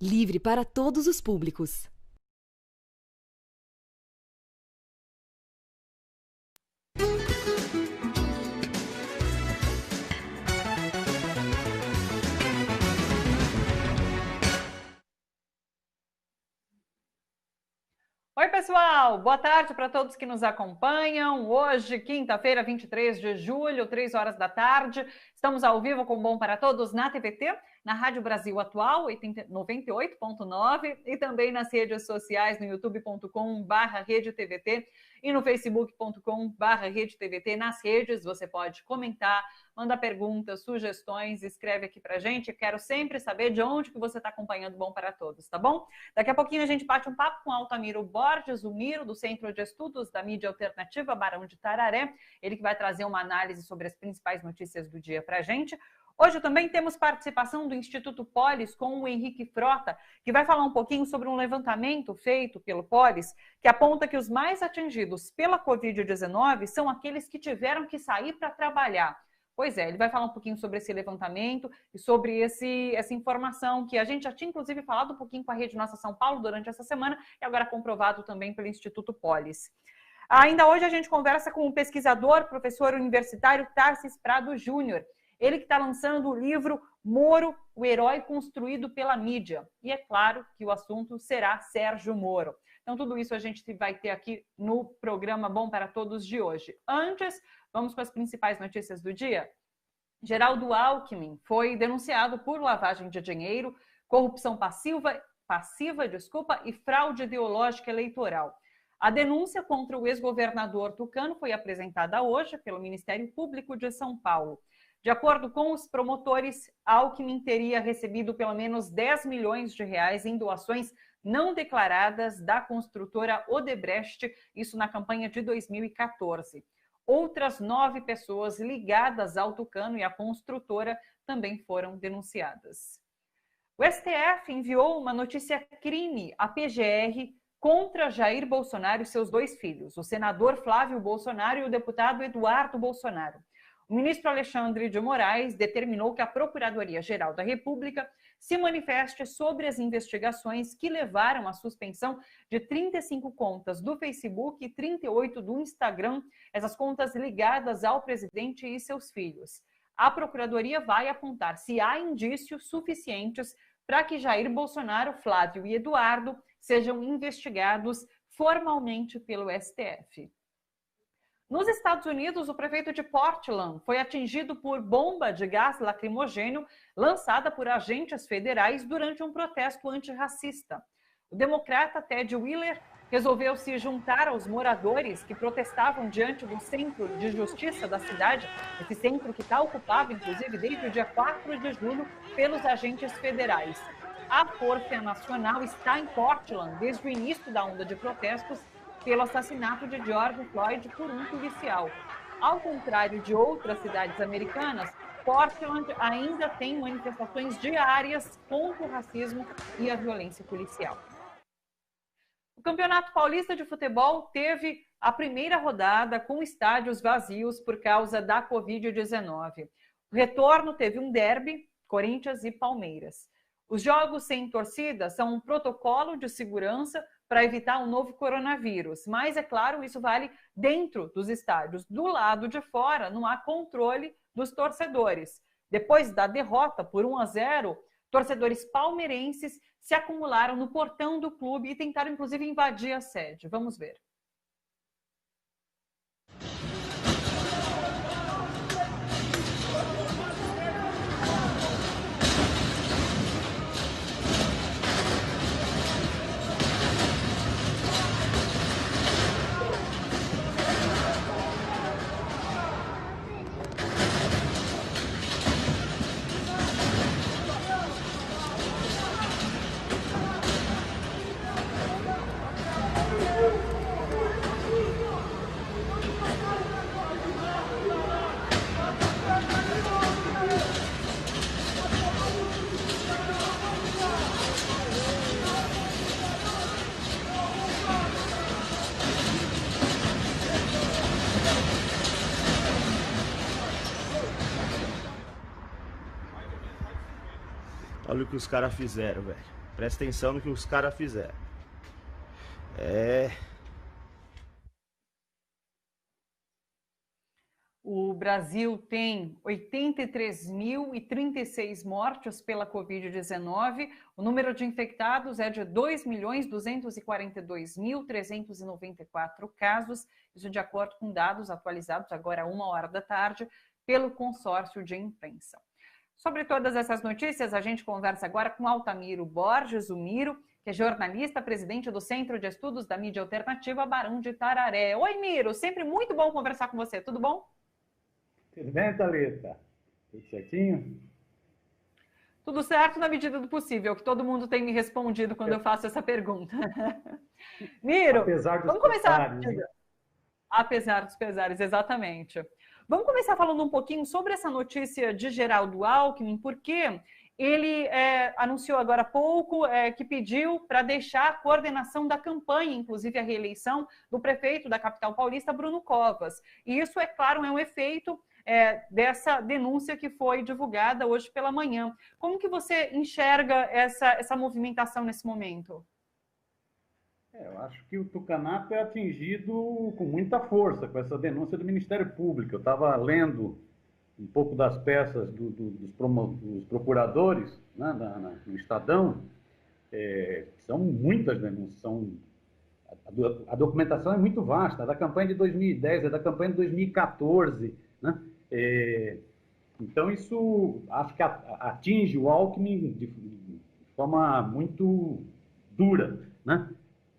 Livre para todos os públicos. Oi, pessoal! Boa tarde para todos que nos acompanham. Hoje, quinta-feira, 23 de julho, 3 horas da tarde. Estamos ao vivo com Bom para Todos na TVT, na Rádio Brasil Atual, 98.9 e também nas redes sociais no youtube.com/RedeTVT e no facebook.com/RedeTVT. Nas redes você pode comentar, manda perguntas, sugestões, escreve aqui pra gente. Eu quero sempre saber de onde que você está acompanhando Bom para Todos, tá bom? Daqui a pouquinho a gente bate um papo com Altamiro Borges, o Miro, do Centro de Estudos da Mídia Alternativa Barão de Tararé. Ele que vai trazer uma análise sobre as principais notícias do dia pra gente. Hoje também temos participação do Instituto Polis com o Henrique Frota, que vai falar um pouquinho sobre um levantamento feito pelo Polis, que aponta que os mais atingidos pela Covid-19 são aqueles que tiveram que sair para trabalhar. Pois é, ele vai falar um pouquinho sobre esse levantamento e sobre essa informação que a gente já tinha, inclusive, falado um pouquinho com a Rede Nossa São Paulo durante essa semana e agora comprovado também pelo Instituto Polis. Ainda hoje a gente conversa com o pesquisador, professor universitário Tarcis Prado Júnior. Ele que está lançando o livro Moro, o herói construído pela mídia. E é claro que o assunto será Sérgio Moro. Então, tudo isso a gente vai ter aqui no programa Bom para Todos de hoje. Antes, vamos com as principais notícias do dia. Geraldo Alckmin foi denunciado por lavagem de dinheiro, corrupção passiva e fraude ideológica eleitoral. A denúncia contra o ex-governador Tucano foi apresentada hoje pelo Ministério Público de São Paulo. De acordo com os promotores, Alckmin teria recebido pelo menos 10 milhões de reais em doações não declaradas da construtora Odebrecht, isso na campanha de 2014. Outras 9 pessoas ligadas ao Tucano e à construtora também foram denunciadas. O STF enviou uma notícia-crime à PGR contra Jair Bolsonaro e seus 2 filhos, o senador Flávio Bolsonaro e o deputado Eduardo Bolsonaro. O ministro Alexandre de Moraes determinou que a Procuradoria-Geral da República se manifeste sobre as investigações que levaram à suspensão de 35 contas do Facebook e 38 do Instagram, essas contas ligadas ao presidente e seus filhos. A Procuradoria vai apontar se há indícios suficientes para que Jair Bolsonaro, Flávio e Eduardo sejam investigados formalmente pelo STF. Nos Estados Unidos, o prefeito de Portland foi atingido por bomba de gás lacrimogênio lançada por agentes federais durante um protesto antirracista. O democrata Ted Wheeler resolveu se juntar aos moradores que protestavam diante do Centro de Justiça da cidade, esse centro que está ocupado, inclusive, desde o dia 4 de julho, pelos agentes federais. A Força Nacional está em Portland desde o início da onda de protestos pelo assassinato de George Floyd por um policial. Ao contrário de outras cidades americanas, Portland ainda tem manifestações diárias contra o racismo e a violência policial. O Campeonato Paulista de Futebol teve a primeira rodada com estádios vazios por causa da Covid-19. O retorno teve um derby, Corinthians e Palmeiras. Os jogos sem torcida são um protocolo de segurança para evitar um novo coronavírus. Mas, é claro, isso vale dentro dos estádios. Do lado de fora, não há controle dos torcedores. Depois da derrota por 1-0, torcedores palmeirenses se acumularam no portão do clube e tentaram, inclusive, invadir a sede. Vamos ver. Olha o que os caras fizeram, velho. Presta atenção no que os caras fizeram. O Brasil tem 83.036 mortes pela Covid-19. O número de infectados é de 2.242.394 casos. Isso de acordo com dados atualizados agora às 13h pelo consórcio de imprensa. Sobre todas essas notícias, a gente conversa agora com Altamiro Borges, o Miro, que é jornalista, presidente do Centro de Estudos da Mídia Alternativa Barão de Itararé. Oi, Miro, sempre muito bom conversar com você, tudo bom? Tudo bem, Thalita? Tudo certinho? Tudo certo na medida do possível, que todo mundo tem me respondido quando eu faço essa pergunta. Miro, vamos começar. Pesares, apesar dos pesares, exatamente. Vamos começar falando um pouquinho sobre essa notícia de Geraldo Alckmin, porque ele anunciou agora há pouco que pediu para deixar a coordenação da campanha, inclusive a reeleição do prefeito da capital paulista, Bruno Covas. E isso, é claro, é um efeito dessa denúncia que foi divulgada hoje pela manhã. Como que você enxerga essa movimentação nesse momento? Eu acho que o tucanato é atingido com muita força com essa denúncia do Ministério Público. Eu estava lendo um pouco das peças dos procuradores, né, no Estadão. São muitas denúncias, a documentação é muito vasta, é da campanha de 2010, é da campanha de 2014, né? Então isso acho que atinge o Alckmin de forma muito dura, né?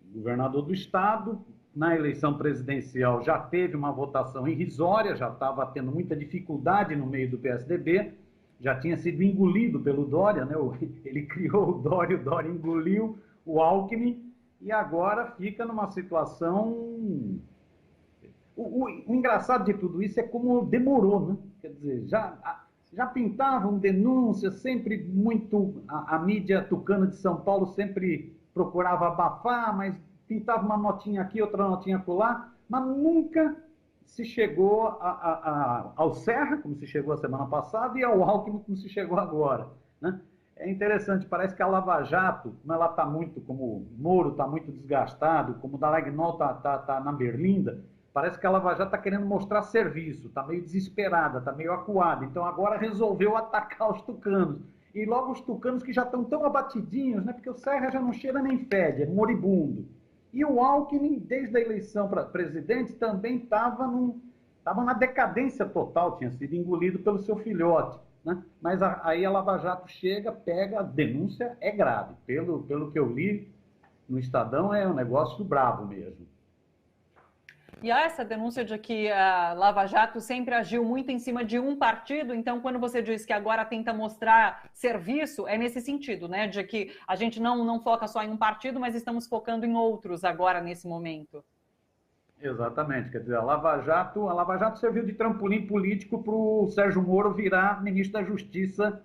O governador do estado, na eleição presidencial, já teve uma votação irrisória, já estava tendo muita dificuldade no meio do PSDB, já tinha sido engolido pelo Dória, né? Ele criou o Dória engoliu o Alckmin, e agora fica numa situação... O engraçado de tudo isso é como demorou, né? Quer dizer, já pintavam denúncias, sempre muito... A mídia tucana de São Paulo sempre procurava abafar, mas pintava uma notinha aqui, outra notinha acolá, mas nunca se chegou ao Serra, como se chegou a semana passada, e ao Alckmin, como se chegou agora, né? É interessante, parece que a Lava Jato, como ela está muito, como o Moro está muito desgastado, como o Dallagnol está na berlinda, parece que a Lava Jato está querendo mostrar serviço, está meio desesperada, está meio acuada, então agora resolveu atacar os tucanos. E logo os tucanos que já estão tão abatidinhos, né? Porque o Serra já não cheira nem fede, é moribundo. E o Alckmin, desde a eleição para presidente, também estava na decadência total, tinha sido engolido pelo seu filhote, né? Mas aí a Lava Jato chega, pega, a denúncia é grave. Pelo que eu li no Estadão, é um negócio bravo mesmo. E há essa denúncia de que a Lava Jato sempre agiu muito em cima de um partido, então quando você diz que agora tenta mostrar serviço, é nesse sentido, né? De que a gente não foca só em um partido, mas estamos focando em outros agora, nesse momento. Exatamente, quer dizer, a Lava Jato serviu de trampolim político para o Sérgio Moro virar ministro da Justiça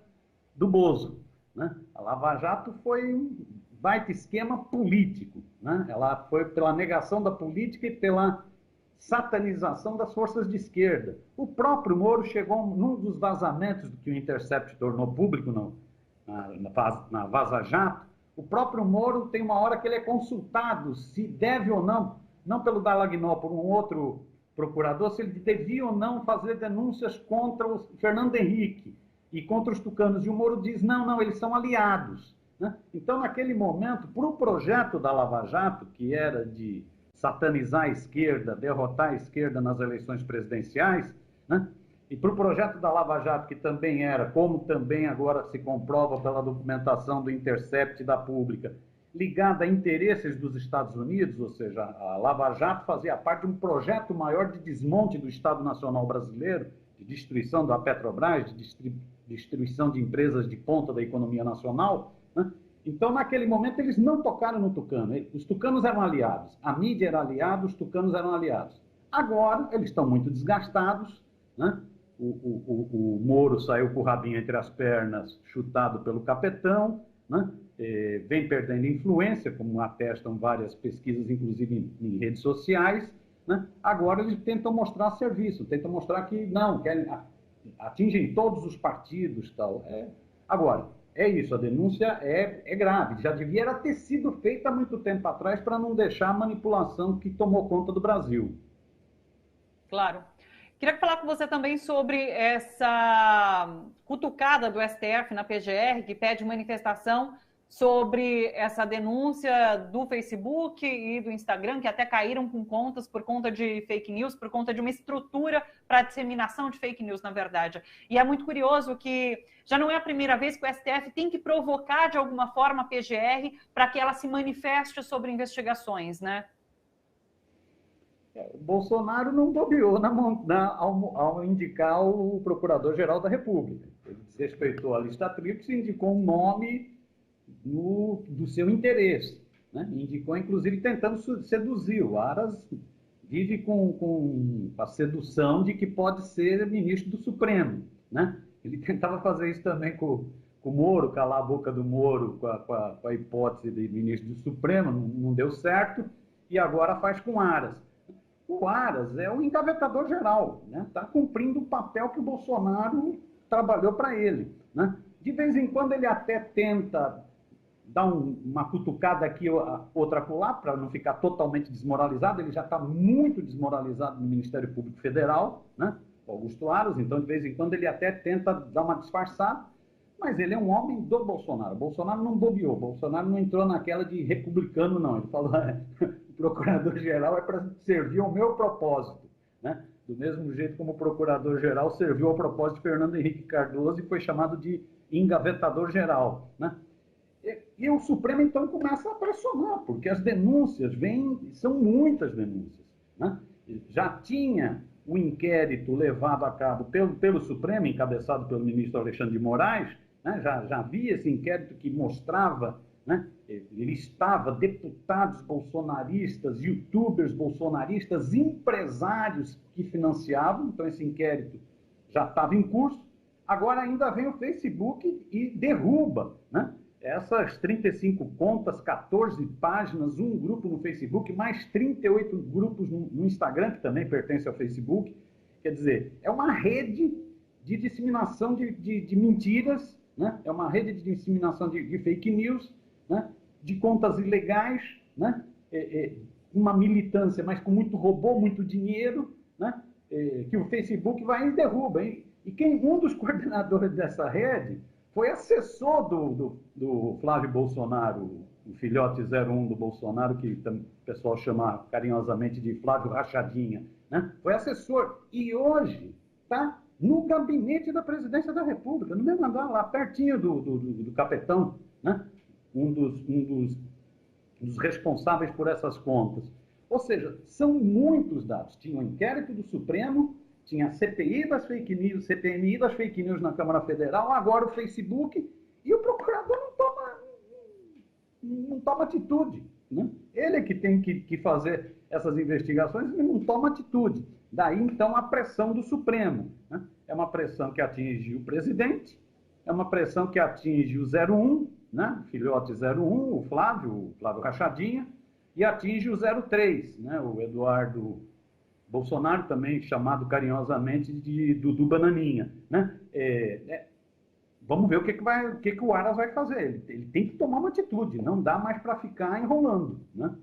do Bozo, né? A Lava Jato foi um baita esquema político, né? Ela foi pela negação da política e pela satanização das forças de esquerda. O próprio Moro chegou num dos vazamentos que o Intercept tornou público na Vaza Jato. O próprio Moro tem uma hora que ele é consultado se deve ou não pelo Dallagnol, por um outro procurador, se ele devia ou não fazer denúncias contra o Fernando Henrique e contra os tucanos. E o Moro diz, não, eles são aliados, né? Então, naquele momento, para o projeto da Lava Jato, que era de satanizar a esquerda, derrotar a esquerda nas eleições presidenciais, né? E para o projeto da Lava Jato, que também era, como também agora se comprova pela documentação do Intercept da Pública, ligada a interesses dos Estados Unidos, ou seja, a Lava Jato fazia parte de um projeto maior de desmonte do Estado Nacional Brasileiro, de destruição da Petrobras, de destruição de empresas de ponta da economia nacional, né? Então, naquele momento, eles não tocaram no tucano. Os tucanos eram aliados. A mídia era aliada, os tucanos eram aliados. Agora, eles estão muito desgastados, né? O Moro saiu com o rabinho entre as pernas, chutado pelo capetão, né? Vem perdendo influência, como atestam várias pesquisas, inclusive em redes sociais, né? Agora eles tentam mostrar serviço, tentam mostrar que não, querem, atingem todos os partidos. Tal. Agora, é isso, a denúncia é grave. Já devia ter sido feita há muito tempo atrás para não deixar a manipulação que tomou conta do Brasil. Claro. Queria falar com você também sobre essa cutucada do STF na PGR, que pede manifestação sobre essa denúncia do Facebook e do Instagram, que até caíram com contas por conta de fake news, por conta de uma estrutura para disseminação de fake news, na verdade. E é muito curioso que já não é a primeira vez que o STF tem que provocar de alguma forma a PGR para que ela se manifeste sobre investigações, né? O Bolsonaro não bobeou ao indicar o Procurador-Geral da República. Ele desrespeitou a lista tríplice e indicou um nome do seu interesse. Né? Indicou, inclusive, tentando seduzir. O Aras vive com a sedução de que pode ser ministro do Supremo. Né? Ele tentava fazer isso também com o Moro, calar a boca do Moro com a hipótese de ministro do Supremo, não deu certo, e agora faz com Aras. O Aras é o engavetador geral, né? Está cumprindo o papel que o Bolsonaro trabalhou para ele. Né? De vez em quando ele até tenta dar uma cutucada aqui, outra acolá, para não ficar totalmente desmoralizado. Ele já está muito desmoralizado no Ministério Público Federal, né? Augusto Aras, então de vez em quando ele até tenta dar uma disfarçada, mas ele é um homem do Bolsonaro. O Bolsonaro não bobeou, o Bolsonaro não entrou naquela de republicano, não. Ele falou, o procurador-geral é para servir ao meu propósito. Né? Do mesmo jeito como o procurador-geral serviu ao propósito de Fernando Henrique Cardoso e foi chamado de engavetador-geral. Né? E o Supremo, então, começa a pressionar, porque as denúncias são muitas denúncias. Né? Já tinha o inquérito levado a cabo pelo Supremo, encabeçado pelo ministro Alexandre de Moraes, né? Já havia esse inquérito que mostrava, né? Listava deputados bolsonaristas, youtubers bolsonaristas, empresários que financiavam, então esse inquérito já estava em curso. Agora ainda vem o Facebook e derruba, né? Essas 35 contas, 14 páginas, um grupo no Facebook, mais 38 grupos no Instagram, que também pertence ao Facebook. Quer dizer, é uma rede de disseminação de mentiras, né? É uma rede de disseminação de fake news, né? De contas ilegais, né? Uma militância, mas com muito robô, muito dinheiro, né? Que o Facebook vai e derruba. Hein? E um dos coordenadores dessa rede foi assessor do Flávio Bolsonaro, o filhote 01 do Bolsonaro, que o pessoal chama carinhosamente de Flávio Rachadinha. Né? Foi assessor. E hoje está no gabinete da presidência da República, no mesmo andar, lá pertinho do capetão, né? um dos responsáveis por essas contas. Ou seja, são muitos dados. Tinha o inquérito do Supremo, tinha a CPI das fake news, CPMI das fake news na Câmara Federal, agora o Facebook, e o procurador não toma atitude. Né? Ele é que tem que fazer essas investigações e não toma atitude. Daí, então, a pressão do Supremo. Né? É uma pressão que atinge o presidente, é uma pressão que atinge o 01, né? Filhote 01, o Flávio Rachadinha, e atinge o 03, né? O Eduardo Bolsonaro, também chamado carinhosamente de Dudu Bananinha. Né? Vamos ver o que o Aras vai fazer. Ele tem que tomar uma atitude, não dá mais para ficar enrolando. Né?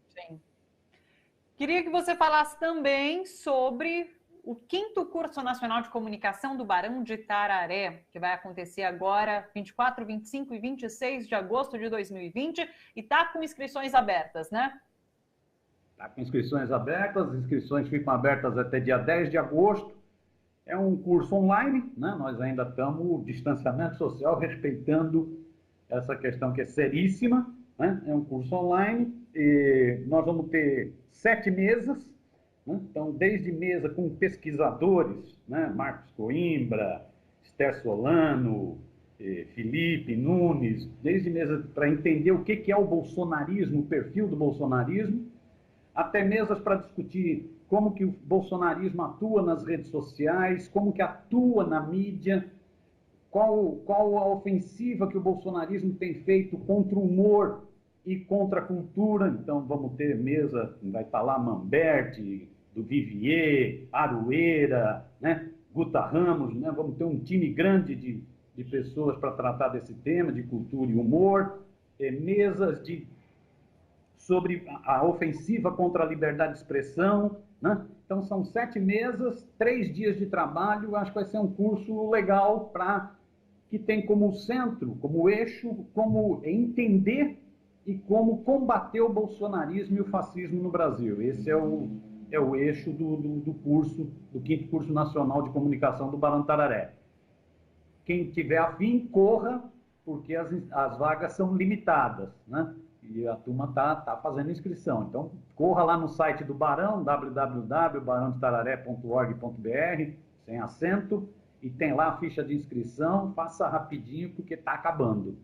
Sim. Queria que você falasse também sobre o 5º Curso Nacional de Comunicação do Barão de Itararé, que vai acontecer agora, 24, 25 e 26 de agosto de 2020, e está com inscrições abertas, né? Está com inscrições abertas, as inscrições ficam abertas até dia 10 de agosto. É um curso online, né? Nós ainda estamos distanciamento social, respeitando essa questão que é seríssima. Né? É um curso online, e nós vamos ter 7 mesas. Né? Então, desde mesa com pesquisadores, né? Marcos Coimbra, Esther Solano, Felipe Nunes, desde mesa para entender o que é o bolsonarismo, o perfil do bolsonarismo, até mesas para discutir como que o bolsonarismo atua nas redes sociais, como que atua na mídia, qual a ofensiva que o bolsonarismo tem feito contra o humor e contra a cultura. Então vamos ter mesa, vai estar lá Mamberti, do Vivier, Aroeira, né? Guta Ramos, né? Vamos ter um time grande de pessoas para tratar desse tema, de cultura e humor, mesas sobre a ofensiva contra a liberdade de expressão, né? Então, são 7 mesas, 3 dias de trabalho. Acho que vai ser um curso legal que tem como centro, como eixo, como entender e como combater o bolsonarismo e o fascismo no Brasil. Esse é o eixo do curso, do 5º Curso Nacional de Comunicação do Barão do Tararé. Quem tiver afim, corra, porque as vagas são limitadas, né? E a turma tá fazendo inscrição. Então, corra lá no site do Barão, www.barãodetararé.org.br, sem acento, e tem lá a ficha de inscrição. Faça rapidinho, porque está acabando.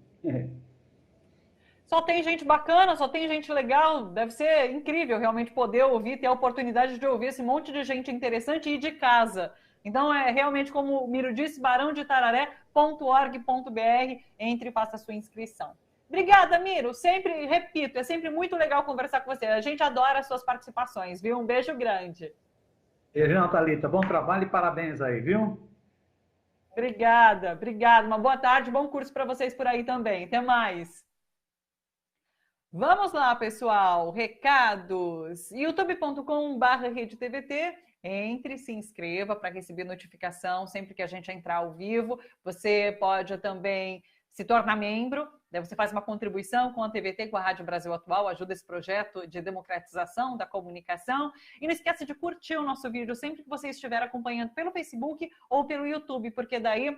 Só tem gente bacana, só tem gente legal. Deve ser incrível realmente poder ouvir, ter a oportunidade de ouvir esse monte de gente interessante e de casa. Então, é realmente, como o Miro disse, barãodetararé.org.br, entre e faça a sua inscrição. Obrigada, Miro. Sempre, repito, é sempre muito legal conversar com você. A gente adora as suas participações, viu? Um beijo grande. Beijão, Thalita. Bom trabalho e parabéns aí, viu? Obrigada. Uma boa tarde, bom curso para vocês por aí também. Até mais. Vamos lá, pessoal. Recados. youtube.com/redetvt. Entre, se inscreva para receber notificação sempre que a gente entrar ao vivo. Você pode também se tornar membro. Daí você faz uma contribuição com a TVT, com a Rádio Brasil Atual, ajuda esse projeto de democratização da comunicação. E não esqueça de curtir o nosso vídeo sempre que você estiver acompanhando pelo Facebook ou pelo YouTube, porque daí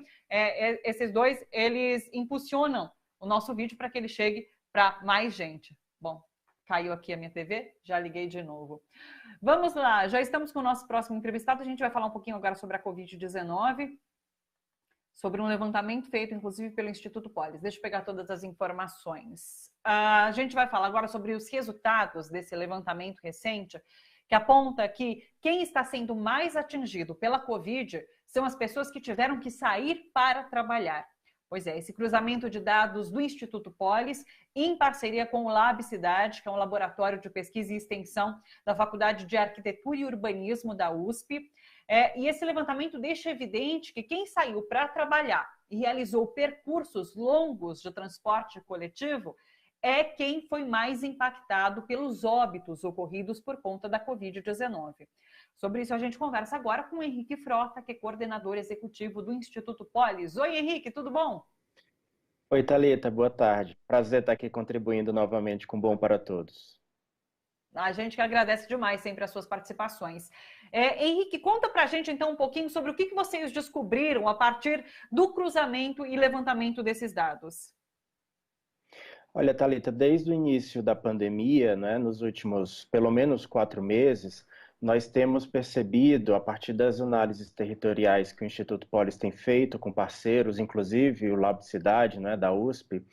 esses dois, eles impulsionam o nosso vídeo para que ele chegue para mais gente. Bom, caiu aqui a minha TV, já liguei de novo. Vamos lá, já estamos com o nosso próximo entrevistado. A gente vai falar um pouquinho agora sobre a Covid-19. Sobre um levantamento feito, inclusive, pelo Instituto Polis. Deixa eu pegar todas as informações. A gente vai falar agora sobre os resultados desse levantamento recente, que aponta que quem está sendo mais atingido pela Covid são as pessoas que tiveram que sair para trabalhar. Pois é, esse cruzamento de dados do Instituto Polis, em parceria com o Lab Cidade, que é um laboratório de pesquisa e extensão da Faculdade de Arquitetura e Urbanismo da USP, e esse levantamento deixa evidente que quem saiu para trabalhar e realizou percursos longos de transporte coletivo é quem foi mais impactado pelos óbitos ocorridos por conta da Covid-19. Sobre isso a gente conversa agora com o Henrique Frota, que é coordenador executivo do Instituto Polis. Oi, Henrique, tudo bom? Oi, Thalita, boa tarde. Prazer estar aqui contribuindo novamente com Bom para Todos. A gente que agradece demais sempre as suas participações. Henrique, conta pra gente então um pouquinho sobre o que vocês descobriram a partir do cruzamento e levantamento desses dados. Olha, Thalita, desde o início da pandemia, né, nos últimos pelo menos 4 meses, nós temos percebido, a partir das análises territoriais que o Instituto Polis tem feito com parceiros, inclusive o Lab Cidade, né, da USP,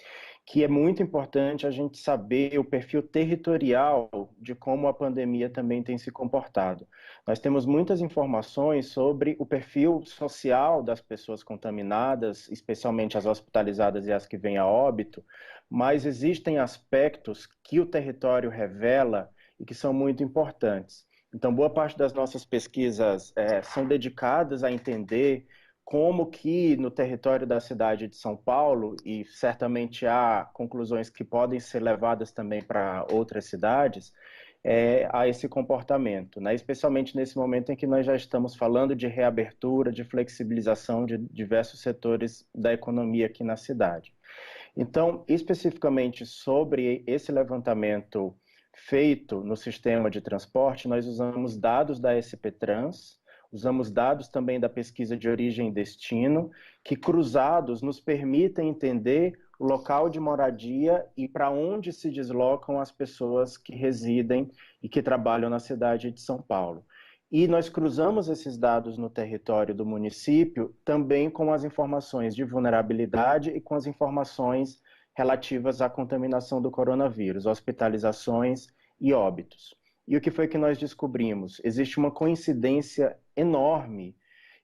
que é muito importante a gente saber o perfil territorial de como a pandemia também tem se comportado. Nós temos muitas informações sobre o perfil social das pessoas contaminadas, especialmente as hospitalizadas e as que vêm a óbito, mas existem aspectos que o território revela e que são muito importantes. Então, boa parte das nossas pesquisas são dedicadas a entender como que no território da cidade de São Paulo, e certamente há conclusões que podem ser levadas também para outras cidades, a esse comportamento, né? Especialmente nesse momento em que nós já estamos falando de reabertura, de flexibilização de diversos setores da economia aqui na cidade. Então, especificamente sobre esse levantamento feito no sistema de transporte, nós usamos dados da SP-Trans, usamos dados também da pesquisa de origem e destino, que cruzados nos permitem entender o local de moradia e para onde se deslocam as pessoas que residem e que trabalham na cidade de São Paulo. E nós cruzamos esses dados no território do município também com as informações de vulnerabilidade e com as informações relativas à contaminação do coronavírus, hospitalizações e óbitos. E o que foi que nós descobrimos? Existe uma coincidência enorme,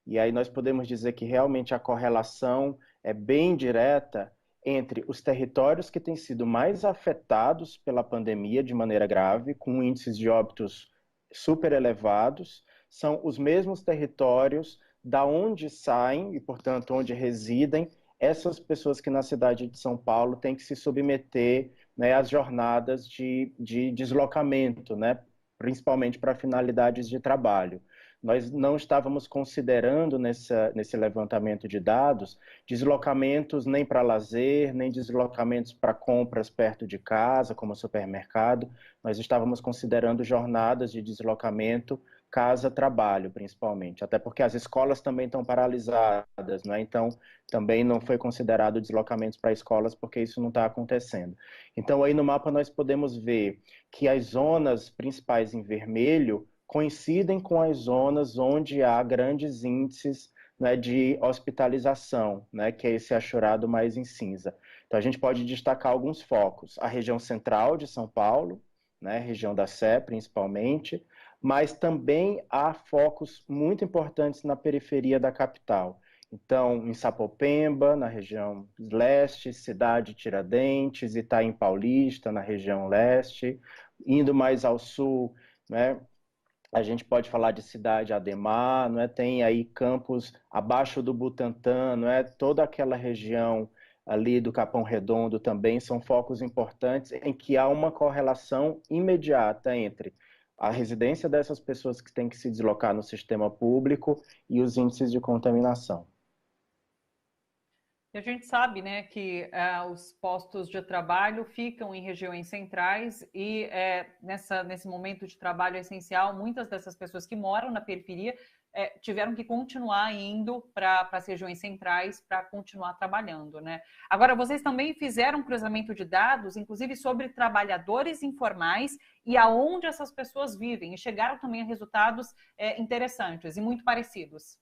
e aí nós podemos dizer que realmente a correlação é bem direta entre os territórios que têm sido mais afetados pela pandemia de maneira grave, com índices de óbitos super elevados, são os mesmos territórios da onde saem e, portanto, onde residem essas pessoas que na cidade de São Paulo têm que se submeter, né, às jornadas de deslocamento, né, principalmente para finalidades de trabalho. Nós não estávamos considerando nesse levantamento de dados deslocamentos nem para lazer, nem deslocamentos para compras perto de casa, como supermercado. Nós estávamos considerando jornadas de deslocamento casa-trabalho, principalmente. Até porque as escolas também estão paralisadas, né? Então, também não foi considerado deslocamentos para escolas, porque isso não está acontecendo. Então, aí no mapa nós podemos ver que as zonas principais em vermelho coincidem com as zonas onde há grandes índices, né, de hospitalização, né, que é esse achurado mais em cinza. Então, a gente pode destacar alguns focos. A região central de São Paulo, né, região da Sé, principalmente, mas também há focos muito importantes na periferia da capital. Então, em Sapopemba, na região leste, Cidade Tiradentes, Itaim Paulista, na região leste, indo mais ao sul, né, a gente pode falar de Cidade Ademar, não é? Tem aí campos abaixo do Butantã, não é? Toda aquela região ali do Capão Redondo também são focos importantes em que há uma correlação imediata entre a residência dessas pessoas que têm que se deslocar no sistema público e os índices de contaminação. E a gente sabe, né, que os postos de trabalho ficam em regiões centrais e nesse momento de trabalho essencial, muitas dessas pessoas que moram na periferia tiveram que continuar indo para as regiões centrais para continuar trabalhando, né? Agora, vocês também fizeram um cruzamento de dados, inclusive sobre trabalhadores informais e aonde essas pessoas vivem, e chegaram também a resultados interessantes e muito parecidos.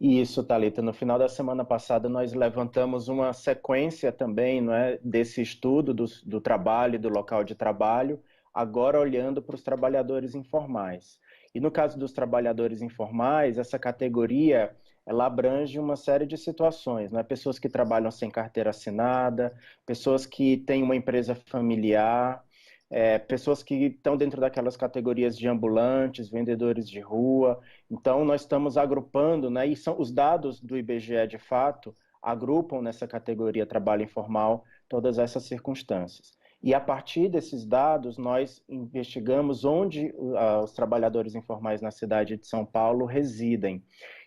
Isso, Thalita. No final da semana passada, nós levantamos uma sequência também, não é, desse estudo do trabalho e do local de trabalho, agora olhando para os trabalhadores informais. E no caso dos trabalhadores informais, essa categoria ela abrange uma série de situações, né? Pessoas que trabalham sem carteira assinada, pessoas que têm uma empresa familiar, pessoas que estão dentro daquelas categorias de ambulantes, vendedores de rua. Então, nós estamos agrupando, né, e são os dados do IBGE, de fato, agrupam nessa categoria trabalho informal todas essas circunstâncias. E a partir desses dados, nós investigamos onde os trabalhadores informais na cidade de São Paulo residem.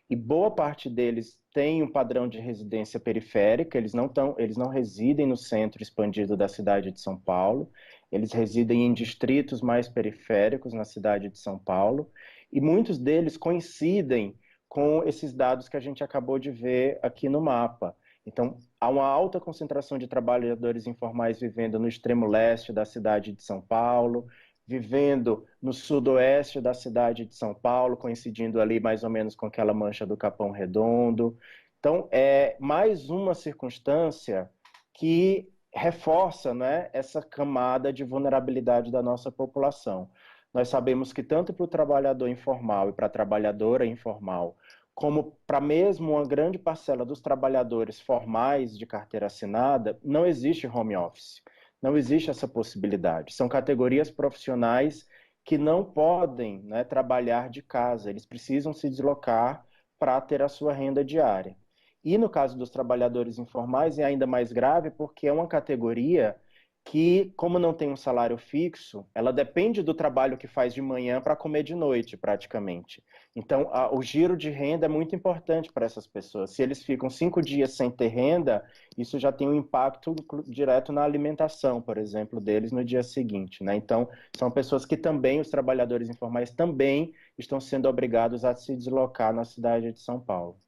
E boa parte deles tem um padrão de residência periférica, eles não residem no centro expandido da cidade de São Paulo, eles residem em distritos mais periféricos na cidade de São Paulo, e muitos deles coincidem com esses dados que a gente acabou de ver aqui no mapa. Então, há uma alta concentração de trabalhadores informais vivendo no extremo leste da cidade de São Paulo, vivendo no sudoeste da cidade de São Paulo, coincidindo ali mais ou menos com aquela mancha do Capão Redondo. Então, é mais uma circunstância que reforça, né, essa camada de vulnerabilidade da nossa população. Nós sabemos que tanto para o trabalhador informal e para a trabalhadora informal, como para mesmo uma grande parcela dos trabalhadores formais de carteira assinada, não existe home office. Não existe essa possibilidade. São categorias profissionais que não podem, né, trabalhar de casa. Eles precisam se deslocar para ter a sua renda diária. E no caso dos trabalhadores informais é ainda mais grave porque é uma categoria que, como não tem um salário fixo, ela depende do trabalho que faz de manhã para comer de noite, praticamente. Então, o giro de renda é muito importante para essas pessoas. Se eles ficam 5 dias sem ter renda, isso já tem um impacto direto na alimentação, por exemplo, deles no dia seguinte, né? Então, são pessoas que também, os trabalhadores informais também estão sendo obrigados a se deslocar na cidade de São Paulo.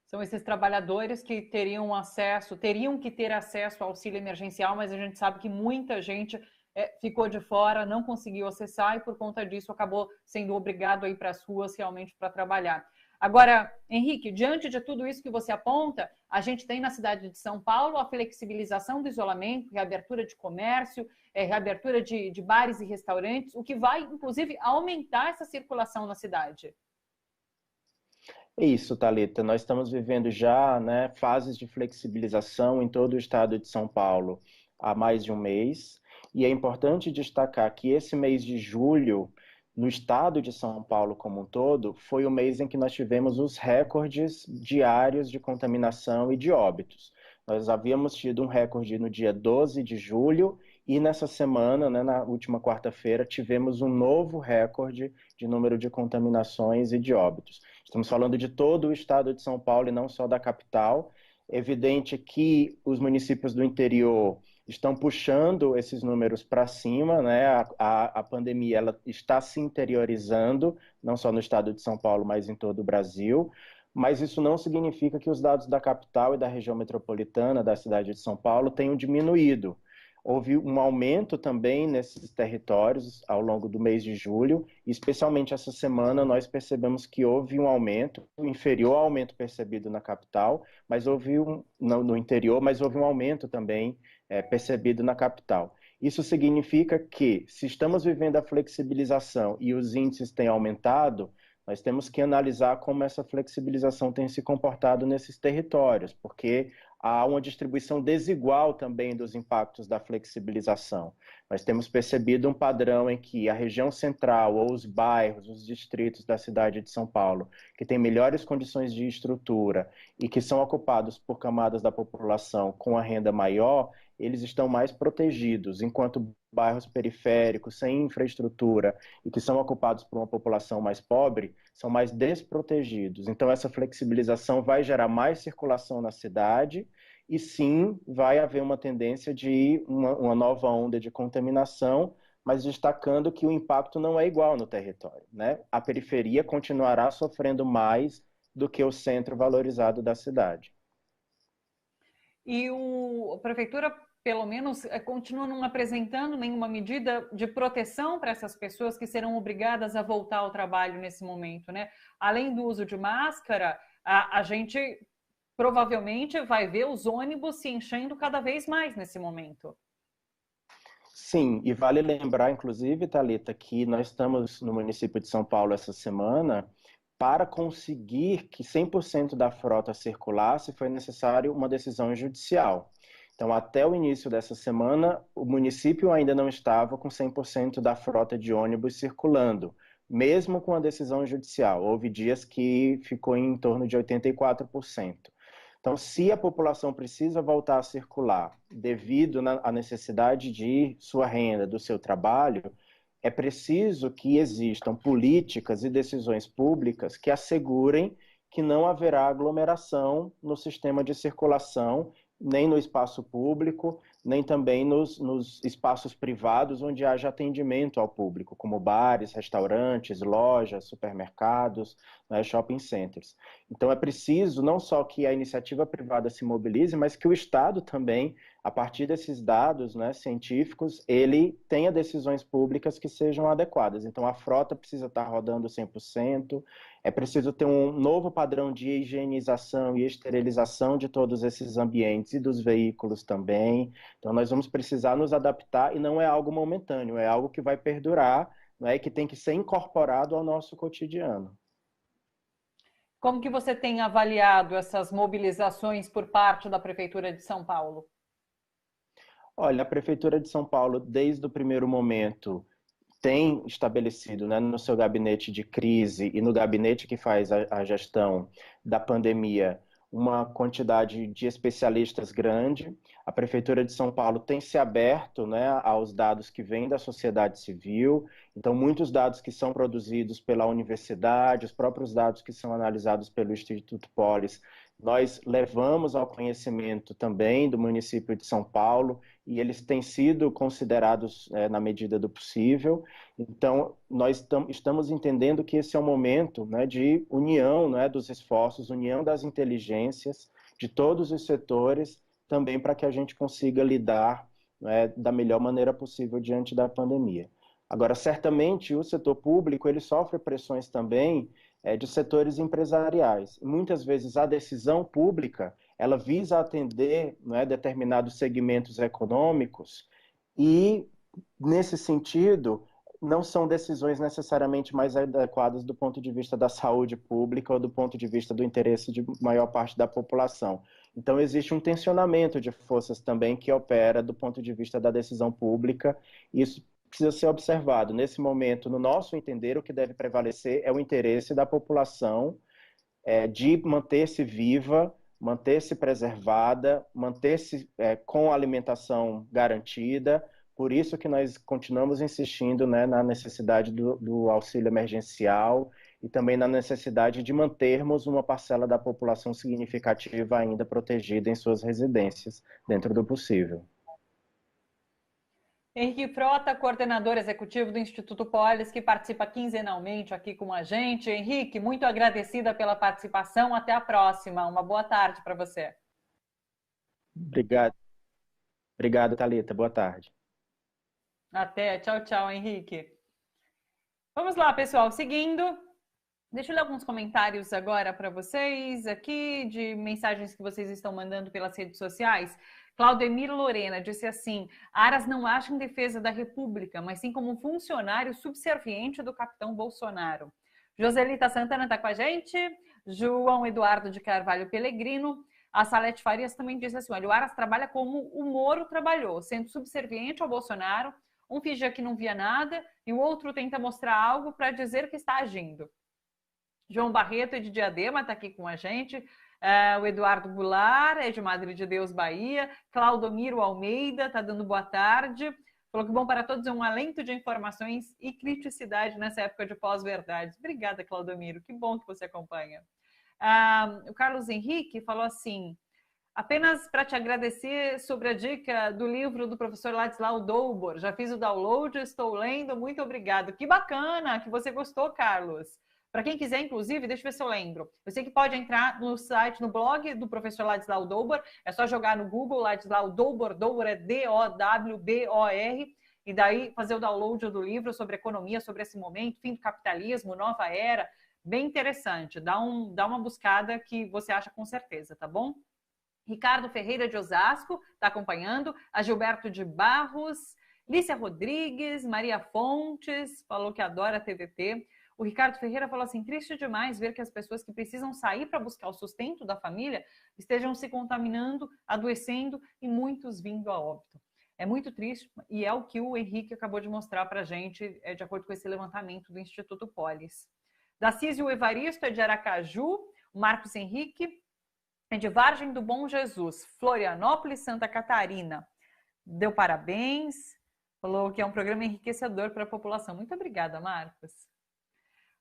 São esses trabalhadores que teriam que ter acesso ao auxílio emergencial, mas a gente sabe que muita gente ficou de fora, não conseguiu acessar e por conta disso acabou sendo obrigado a ir para as ruas realmente para trabalhar. Agora, Henrique, diante de tudo isso que você aponta, a gente tem na cidade de São Paulo a flexibilização do isolamento, reabertura de comércio, reabertura de bares e restaurantes, o que vai, inclusive, aumentar essa circulação na cidade. Isso, Thalita. Nós estamos vivendo já, né, fases de flexibilização em todo o estado de São Paulo há mais de um mês. E é importante destacar que esse mês de julho no estado de São Paulo como um todo, foi o mês em que nós tivemos os recordes diários de contaminação e de óbitos. Nós havíamos tido um recorde no dia 12 de julho e nessa semana, né, na última quarta-feira, tivemos um novo recorde de número de contaminações e de óbitos. Estamos falando de todo o estado de São Paulo e não só da capital. É evidente que os municípios do interior estão puxando esses números para cima, né? A pandemia ela está se interiorizando, não só no estado de São Paulo, mas em todo o Brasil. Mas isso não significa que os dados da capital e da região metropolitana da cidade de São Paulo tenham diminuído. Houve um aumento também nesses territórios ao longo do mês de julho, e especialmente essa semana nós percebemos que houve um aumento, inferior ao aumento percebido na capital, mas houve no interior, mas houve um aumento também percebido na capital. Isso significa que, se estamos vivendo a flexibilização e os índices têm aumentado, nós temos que analisar como essa flexibilização tem se comportado nesses territórios, porque há uma distribuição desigual também dos impactos da flexibilização. Nós temos percebido um padrão em que a região central, ou os bairros, os distritos da cidade de São Paulo, que têm melhores condições de estrutura e que são ocupados por camadas da população com a renda maior, eles estão mais protegidos, enquanto bairros periféricos, sem infraestrutura e que são ocupados por uma população mais pobre, são mais desprotegidos. Então, essa flexibilização vai gerar mais circulação na cidade e, sim, vai haver uma tendência de uma nova onda de contaminação, mas destacando que o impacto não é igual no território, né? A periferia continuará sofrendo mais do que o centro valorizado da cidade. E a prefeitura, pelo menos, continua não apresentando nenhuma medida de proteção para essas pessoas que serão obrigadas a voltar ao trabalho nesse momento, né? Além do uso de máscara, a gente provavelmente vai ver os ônibus se enchendo cada vez mais nesse momento. Sim, e vale lembrar, inclusive, Thalita, que nós estamos no município de São Paulo essa semana. Para conseguir que 100% da frota circulasse, foi necessário uma decisão judicial. Então, até o início dessa semana, o município ainda não estava com 100% da frota de ônibus circulando, mesmo com a decisão judicial. Houve dias que ficou em torno de 84%. Então, se a população precisa voltar a circular devido à necessidade de sua renda, do seu trabalho, é preciso que existam políticas e decisões públicas que assegurem que não haverá aglomeração no sistema de circulação, nem no espaço público, nem também nos espaços privados onde haja atendimento ao público, como bares, restaurantes, lojas, supermercados, né, shopping centers. Então é preciso não só que a iniciativa privada se mobilize, mas que o Estado também, a partir desses dados, né, científicos, ele tenha decisões públicas que sejam adequadas. Então a frota precisa estar rodando 100%, é preciso ter um novo padrão de higienização e esterilização de todos esses ambientes e dos veículos também. Então nós vamos precisar nos adaptar e não é algo momentâneo, é algo que vai perdurar, né, e que tem que ser incorporado ao nosso cotidiano. Como que você tem avaliado essas mobilizações por parte da Prefeitura de São Paulo? Olha, a Prefeitura de São Paulo, desde o primeiro momento, tem estabelecido, né, no seu gabinete de crise e no gabinete que faz a gestão da pandemia, uma quantidade de especialistas grande. A Prefeitura de São Paulo tem se aberto, né, aos dados que vêm da sociedade civil. Então, muitos dados que são produzidos pela universidade, os próprios dados que são analisados pelo Instituto Polis, nós levamos ao conhecimento também do município de São Paulo e eles têm sido considerados na medida do possível. Então, nós estamos entendendo que esse é um momento, né, de união, né, dos esforços, união das inteligências de todos os setores, também para que a gente consiga lidar, né, da melhor maneira possível diante da pandemia. Agora, certamente, o setor público ele sofre pressões também de setores empresariais. Muitas vezes a decisão pública ela visa atender, né, determinados segmentos econômicos e, nesse sentido, não são decisões necessariamente mais adequadas do ponto de vista da saúde pública ou do ponto de vista do interesse de maior parte da população. Então, existe um tensionamento de forças também que opera do ponto de vista da decisão pública, e isso precisa ser observado. Nesse momento, no nosso entender, o que deve prevalecer é o interesse da população de manter-se viva, manter-se preservada, manter-se com alimentação garantida. Por isso que nós continuamos insistindo, né, na necessidade do auxílio emergencial e também na necessidade de mantermos uma parcela da população significativa ainda protegida em suas residências, dentro do possível. Henrique Frota, coordenador executivo do Instituto Polis, que participa quinzenalmente aqui com a gente. Henrique, muito agradecida pela participação. Até a próxima. Uma boa tarde para você. Obrigado. Obrigado, Thalita. Boa tarde. Até. Tchau, tchau, Henrique. Vamos lá, pessoal. Seguindo, deixa eu ler alguns comentários agora para vocês aqui, de mensagens que vocês estão mandando pelas redes sociais. Claudemir Lorena disse assim: Aras não age em defesa da República, mas sim como um funcionário subserviente do capitão Bolsonaro. Joselita Santana está com a gente. João Eduardo de Carvalho Pellegrino. A Salete Farias também disse assim: olha, o Aras trabalha como o Moro trabalhou, sendo subserviente ao Bolsonaro. Um fingia que não via nada e o outro tenta mostrar algo para dizer que está agindo. João Barreto de Diadema está aqui com a gente. O Eduardo Goulart, é de Madre de Deus, Bahia. Claudomiro Almeida está dando boa tarde. Falou que bom para todos é um alento de informações e criticidade nessa época de pós-verdades. Obrigada, Claudomiro. Que bom que você acompanha. O Carlos Henrique falou assim: apenas para te agradecer sobre a dica do livro do professor Ladislau Doubor. Já fiz o download, estou lendo. Muito obrigado. Que bacana que você gostou, Carlos. Para quem quiser, inclusive, deixa eu ver se eu lembro. Eu sei que pode entrar no site, no blog do professor Ladislau Doubor. É só jogar no Google Ladislau Doubor. Doubor é D-O-W-B-O-R. E daí fazer o download do livro sobre economia, sobre esse momento, fim do capitalismo, nova era. Bem interessante. Dá uma buscada que você acha com certeza, tá bom? Ricardo Ferreira de Osasco está acompanhando. A Gilberto de Barros. Lícia Rodrigues. Maria Fontes falou que adora a TVT. O Ricardo Ferreira falou assim: triste demais ver que as pessoas que precisam sair para buscar o sustento da família estejam se contaminando, adoecendo e muitos vindo a óbito. É muito triste e é o que o Henrique acabou de mostrar para a gente, de acordo com esse levantamento do Instituto Polis. Dacísio Evaristo é de Aracaju. O Marcos Henrique é de Vargem do Bom Jesus, Florianópolis, Santa Catarina. Deu parabéns, falou que é um programa enriquecedor para a população. Muito obrigada, Marcos.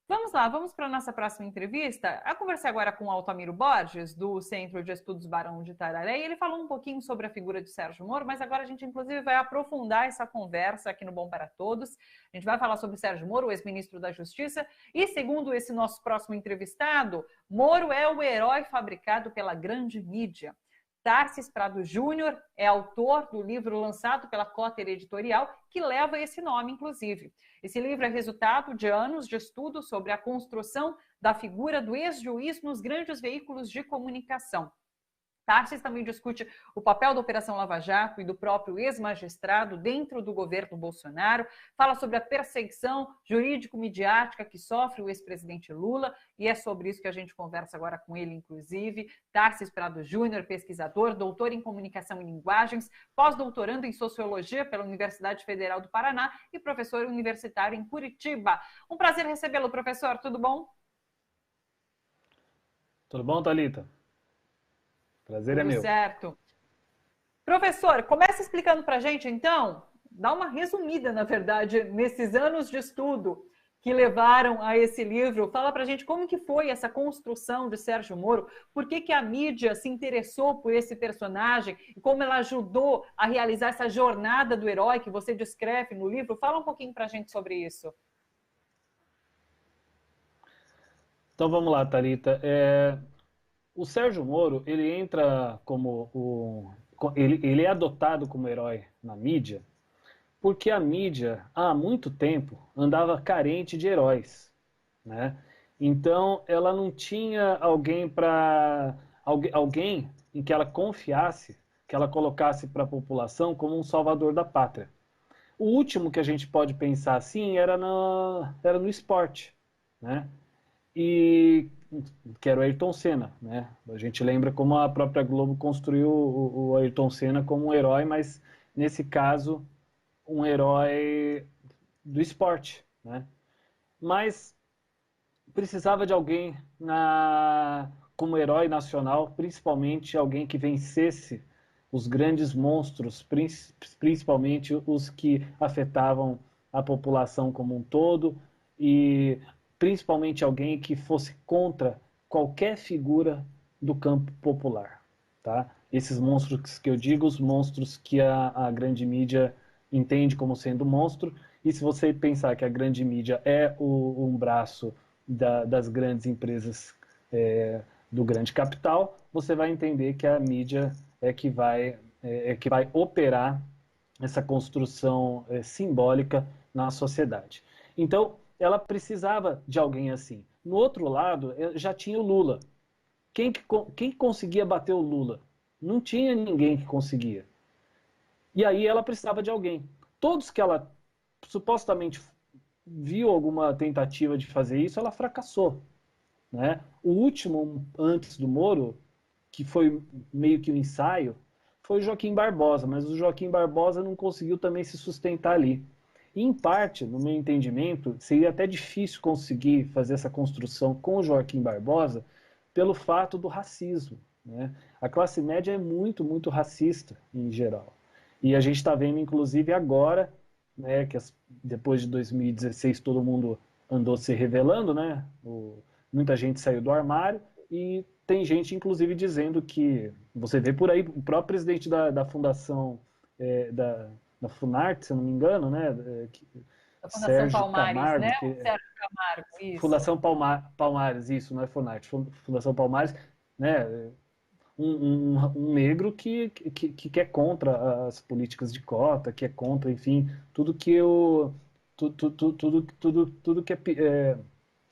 Vamos lá, vamos para a nossa próxima entrevista. Eu conversei agora com o Altamiro Borges, do Centro de Estudos Barão de Itararé, e ele falou um pouquinho sobre a figura de Sérgio Moro, mas agora a gente, inclusive, vai aprofundar essa conversa aqui no Bom para Todos. A gente vai falar sobre Sérgio Moro, o ex-ministro da Justiça, e segundo esse nosso próximo entrevistado, Moro é o herói fabricado pela grande mídia. Tarsis Prado Júnior é autor do livro lançado pela Cotter Editorial, que leva esse nome, inclusive. Esse livro é resultado de anos de estudo sobre a construção da figura do ex-juiz nos grandes veículos de comunicação. Tarsis também discute o papel da Operação Lava Jato e do próprio ex-magistrado dentro do governo Bolsonaro, fala sobre a perseguição jurídico-midiática que sofre o ex-presidente Lula, e é sobre isso que a gente conversa agora com ele, inclusive. Tarsis Prado Júnior, pesquisador, doutor em comunicação e linguagens, pós-doutorando em sociologia pela Universidade Federal do Paraná e professor universitário em Curitiba. Um prazer recebê-lo, professor. Tudo bom? Tudo bom, Thalita? Prazer é meu. Certo. Professor, começa explicando para a gente, então, dá uma resumida, na verdade, nesses anos de estudo que levaram a esse livro. Fala para a gente como que foi essa construção de Sérgio Moro, por que que a mídia se interessou por esse personagem e como ela ajudou a realizar essa jornada do herói que você descreve no livro. Fala um pouquinho para a gente sobre isso. Então vamos lá, Thalita. O Sérgio Moro, ele entra como ele é adotado como herói na mídia, porque a mídia, há muito tempo, andava carente de heróis, né? Então, ela não tinha alguém em que ela confiasse, que ela colocasse para a população como um salvador da pátria. O último que a gente pode pensar assim era no esporte, né? E que era o Ayrton Senna, né? A gente lembra como a própria Globo construiu o Ayrton Senna como um herói, mas nesse caso um herói do esporte, né? Mas precisava de alguém como herói nacional, principalmente alguém que vencesse os grandes monstros, principalmente os que afetavam a população como um todo, e principalmente alguém que fosse contra qualquer figura do campo popular, tá? Esses monstros que eu digo, os monstros que a grande mídia entende como sendo monstro, e se você pensar que a grande mídia é um braço das grandes empresas do grande capital, você vai entender que a mídia é que vai operar essa construção simbólica na sociedade. Então, ela precisava de alguém assim. No outro lado, já tinha o Lula. Quem conseguia bater o Lula? Não tinha ninguém que conseguia. E aí ela precisava de alguém. Todos que ela supostamente viu alguma tentativa de fazer isso, ela fracassou, né? O último, antes do Moro, que foi meio que um ensaio, foi o Joaquim Barbosa, mas o Joaquim Barbosa não conseguiu também se sustentar ali. E, em parte, no meu entendimento, seria até difícil conseguir fazer essa construção com o Joaquim Barbosa pelo fato do racismo, né? A classe média é muito, muito racista, em geral. E a gente está vendo, inclusive, agora, né, que depois de 2016 todo mundo andou se revelando, né? Muita gente saiu do armário e tem gente, inclusive, dizendo que, você vê por aí, o próprio presidente da fundação, da Funarte, se eu não me engano, né? A Fundação Sérgio Palmares, Camargo, né? Sérgio Camargo, isso. Fundação Palmares, isso, não é Funarte, Fundação Palmares, né? Um negro que é contra as políticas de cota, que é contra, enfim, tudo que tudo que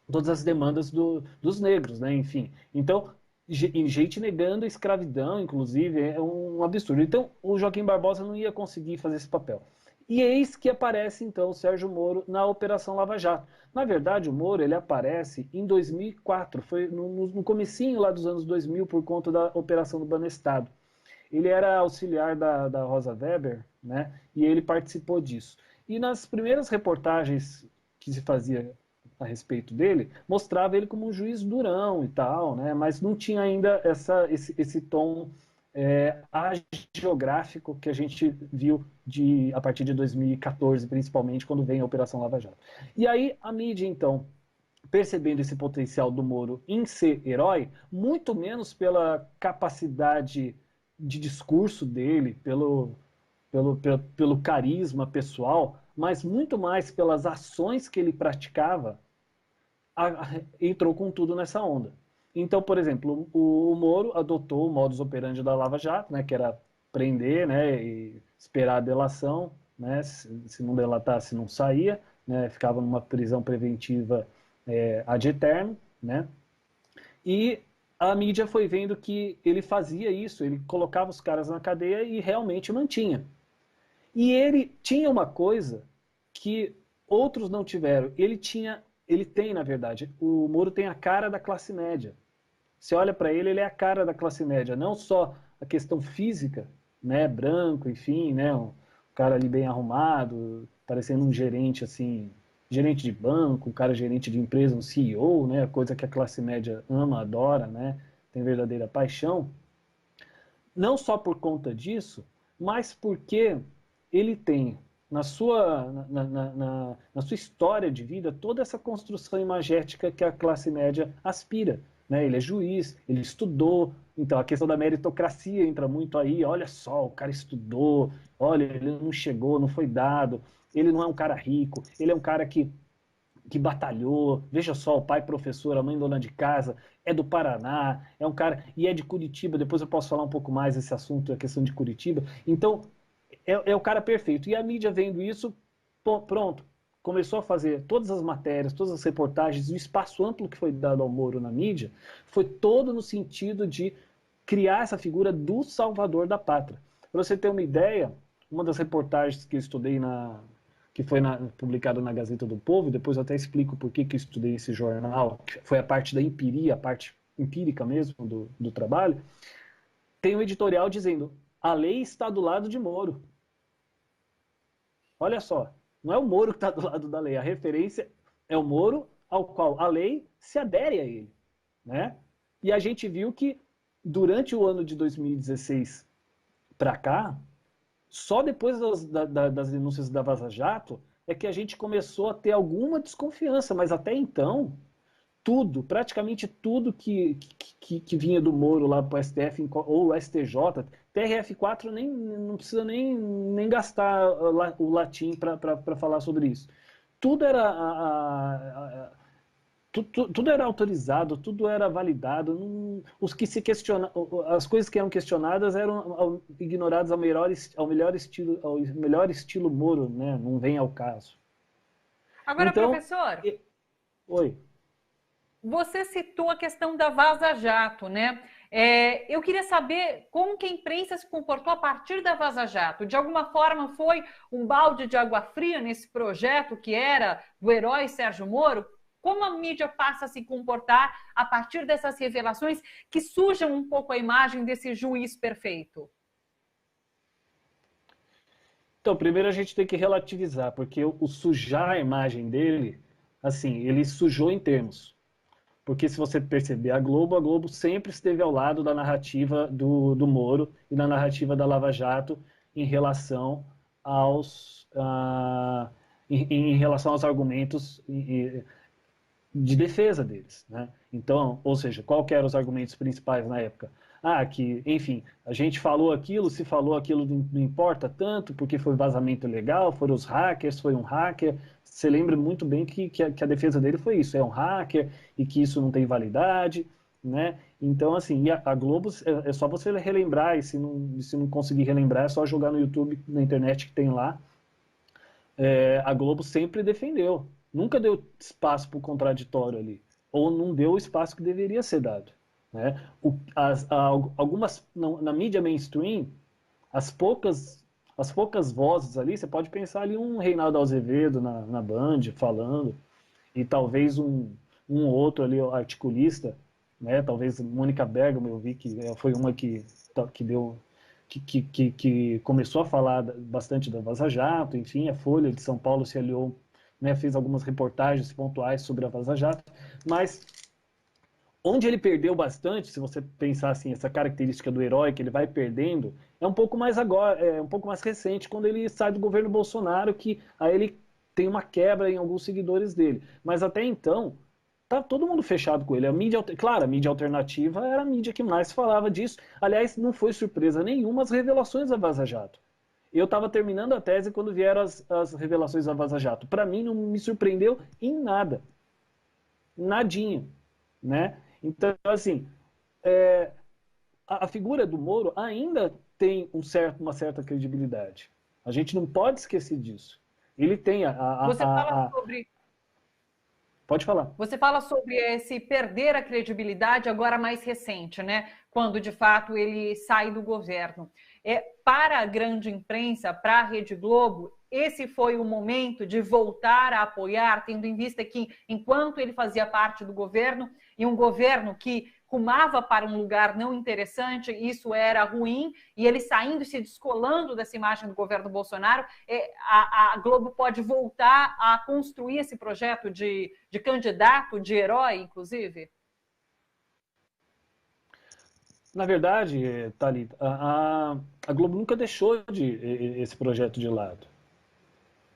todas as demandas dos negros, né? Enfim. Então, gente negando a escravidão, inclusive, é um absurdo. Então, o Joaquim Barbosa não ia conseguir fazer esse papel. E eis que aparece, então, o Sérgio Moro na Operação Lava Jato. Na verdade, o Moro ele aparece em 2004, foi no comecinho lá dos anos 2000, por conta da Operação do Banestado. Ele era auxiliar da Rosa Weber, né? E ele participou disso. E nas primeiras reportagens que se fazia a respeito dele, mostrava ele como um juiz durão e tal, né? Mas não tinha ainda esse tom agiográfico que a gente viu a partir de 2014, principalmente, quando vem a Operação Lava Jato. E aí a mídia, então, percebendo esse potencial do Moro em ser herói, muito menos pela capacidade de discurso dele, pelo carisma pessoal, mas muito mais pelas ações que ele praticava, entrou com tudo nessa onda. Então, por exemplo, o Moro adotou o modus operandi da Lava Jato, né, que era prender, né, e esperar a delação, né, se não delatasse não saía, né, ficava numa prisão preventiva ad eterno, né, e a mídia foi vendo que ele fazia isso, ele colocava os caras na cadeia e realmente mantinha. E ele tinha uma coisa que outros não tiveram, ele tem, na verdade, o Moro tem a cara da classe média. Você olha para ele, ele é a cara da classe média, não só a questão física, né, branco, enfim, né, um cara ali bem arrumado, parecendo um gerente assim, gerente de banco, um cara gerente de empresa, um CEO, né, coisa que a classe média ama, adora, né, tem verdadeira paixão. Não só por conta disso, mas porque ele tem na sua história de vida toda essa construção imagética que a classe média aspira, né? Ele é juiz, ele estudou, então a questão da meritocracia entra muito aí. Olha só, o cara estudou, olha, ele não chegou, não foi dado, ele não é um cara rico, ele é um cara que batalhou, veja só, o pai professor, a mãe dona de casa, é do Paraná, é um cara, e é de Curitiba, depois eu posso falar um pouco mais desse assunto, a questão de Curitiba. Então, é o cara perfeito. E a mídia vendo isso, pronto, começou a fazer todas as matérias, todas as reportagens, o espaço amplo que foi dado ao Moro na mídia, foi todo no sentido de criar essa figura do salvador da pátria. Para você ter uma ideia, uma das reportagens que eu estudei que foi publicado na Gazeta do Povo, e depois eu até explico por que eu estudei esse jornal, que foi a parte da empiria, a parte empírica mesmo do trabalho, tem um editorial dizendo: a lei está do lado de Moro. Olha só, Não é o Moro que está do lado da lei. A referência é o Moro ao qual a lei se adere a ele, né? E a gente viu que durante o ano de 2016 para cá, só depois das denúncias da Vaza Jato é que a gente começou a ter alguma desconfiança, mas até então, tudo, praticamente tudo que vinha do Moro lá para o STF ou STJ, TRF4 não precisa nem gastar o latim para falar sobre isso. Tudo era tudo era autorizado, tudo era validado. Os que se as coisas que eram questionadas eram ignoradas ao melhor estilo Moro, né? Não vem ao caso. Agora, então, professor, oi. Você citou a questão da Vaza Jato, né? Eu queria saber como que a imprensa se comportou a partir da Vaza Jato. De alguma forma foi um balde de água fria nesse projeto que era do herói Sérgio Moro? Como a mídia passa a se comportar a partir dessas revelações que sujam um pouco a imagem desse juiz perfeito? Então, primeiro a gente tem que relativizar, porque o sujar a imagem dele, assim, ele sujou em termos. Porque se você perceber, a Globo sempre esteve ao lado da narrativa do Moro e da narrativa da Lava Jato em relação em relação aos argumentos de defesa deles, né? Então, ou seja, qual que eram os argumentos principais na época? Que, enfim, a gente falou aquilo, se falou aquilo não importa tanto, porque foi vazamento legal, foram os hackers, foi um hacker. Você lembra muito bem que a defesa dele foi isso, é um hacker e que isso não tem validade, né? Então, assim, a Globo, é só você relembrar, e se não conseguir relembrar, é só jogar no YouTube, na internet que tem lá. A Globo sempre defendeu, nunca deu espaço para o contraditório ali, ou não deu o espaço que deveria ser dado, né? Algumas, na mídia mainstream, as poucas vozes ali, você pode pensar ali um Reinaldo Azevedo na Band falando, e talvez um outro ali, articulista, né? Talvez Mônica Bergamo, eu vi que foi uma que deu... Que começou a falar bastante da Vaza Jato, enfim, a Folha de São Paulo se aliou, né, fez algumas reportagens pontuais sobre a Vaza Jato, mas onde ele perdeu bastante, se você pensar assim, essa característica do herói que ele vai perdendo, é um pouco mais agora, é um pouco mais recente, quando ele sai do governo Bolsonaro, que aí ele tem uma quebra em alguns seguidores dele. Mas até então, tá todo mundo fechado com ele. Claro, a mídia alternativa era a mídia que mais falava disso. Aliás, não foi surpresa nenhuma as revelações da Vaza Jato. Eu estava terminando a tese quando vieram as revelações da Vaza Jato. Para mim, não me surpreendeu em nada. Nadinha, né? Então, assim, a figura do Moro ainda tem uma certa credibilidade. A gente não pode esquecer disso. Ele tem Você fala sobre... Pode falar. Você fala sobre esse perder a credibilidade agora mais recente, né? Quando, de fato, ele sai do governo. Para a grande imprensa, para a Rede Globo, esse foi o momento de voltar a apoiar, tendo em vista que, enquanto ele fazia parte do governo, e um governo que rumava para um lugar não interessante, isso era ruim, e ele saindo e se descolando dessa imagem do governo Bolsonaro, a Globo pode voltar a construir esse projeto de candidato, de herói, inclusive? Na verdade, Thalita, a Globo nunca deixou esse projeto de lado.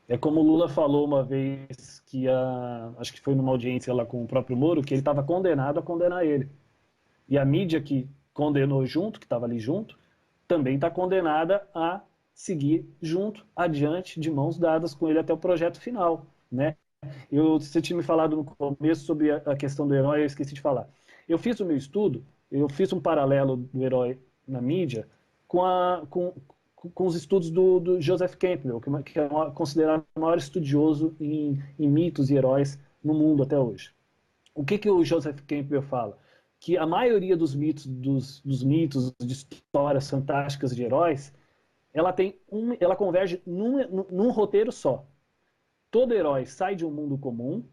É como o Lula falou uma vez, acho que foi numa audiência lá com o próprio Moro, que ele estava condenado a condenar ele. E a mídia que condenou junto, que estava ali junto, também está condenada a seguir junto, adiante, de mãos dadas com ele até o projeto final, né? Você tinha me falado no começo sobre a questão do herói, eu esqueci de falar. Eu fiz o meu estudo, eu fiz um paralelo do herói na mídia com os estudos do Joseph Campbell, que é considerado o maior estudioso em mitos e heróis no mundo até hoje. O que o Joseph Campbell fala? Que a maioria dos mitos, de histórias fantásticas de heróis, ela converge num roteiro só. Todo herói sai de um mundo comum,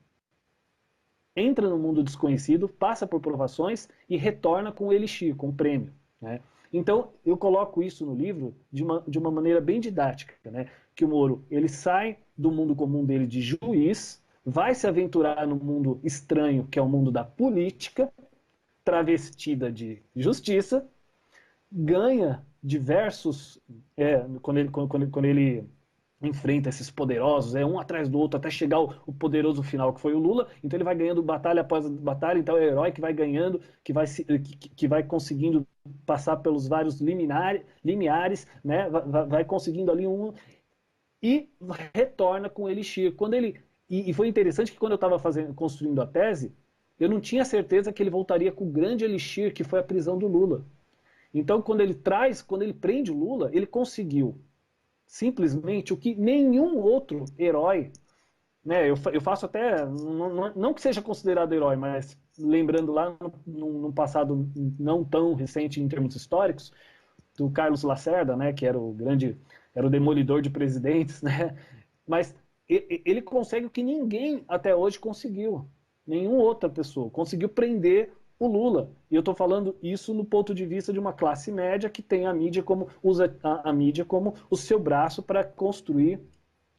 entra no mundo desconhecido, passa por provações e retorna com o elixir, com o prêmio, né? Então, eu coloco isso no livro de uma maneira bem didática, né? Que o Moro, ele sai do mundo comum dele de juiz, vai se aventurar no mundo estranho, que é o mundo da política, travestida de justiça, ganha diversos... quando ele enfrenta esses poderosos, um atrás do outro, até chegar o poderoso final, que foi o Lula. Então ele vai ganhando batalha após batalha, então é o herói que vai ganhando, que vai conseguindo passar pelos vários limiares, né? Vai conseguindo ali e retorna com o Elixir. E foi interessante que quando eu estava construindo a tese, eu não tinha certeza que ele voltaria com o grande Elixir, que foi a prisão do Lula. Então quando ele prende o Lula, ele conseguiu simplesmente o que nenhum outro herói, né? Eu faço até, não que seja considerado herói, mas lembrando lá num passado não tão recente em termos históricos, do Carlos Lacerda, né? Que era o demolidor de presidentes, né? Mas ele consegue o que ninguém até hoje conseguiu, nenhuma outra pessoa conseguiu prender o Lula. E eu estou falando isso no ponto de vista de uma classe média que tem usa a mídia como o seu braço para construir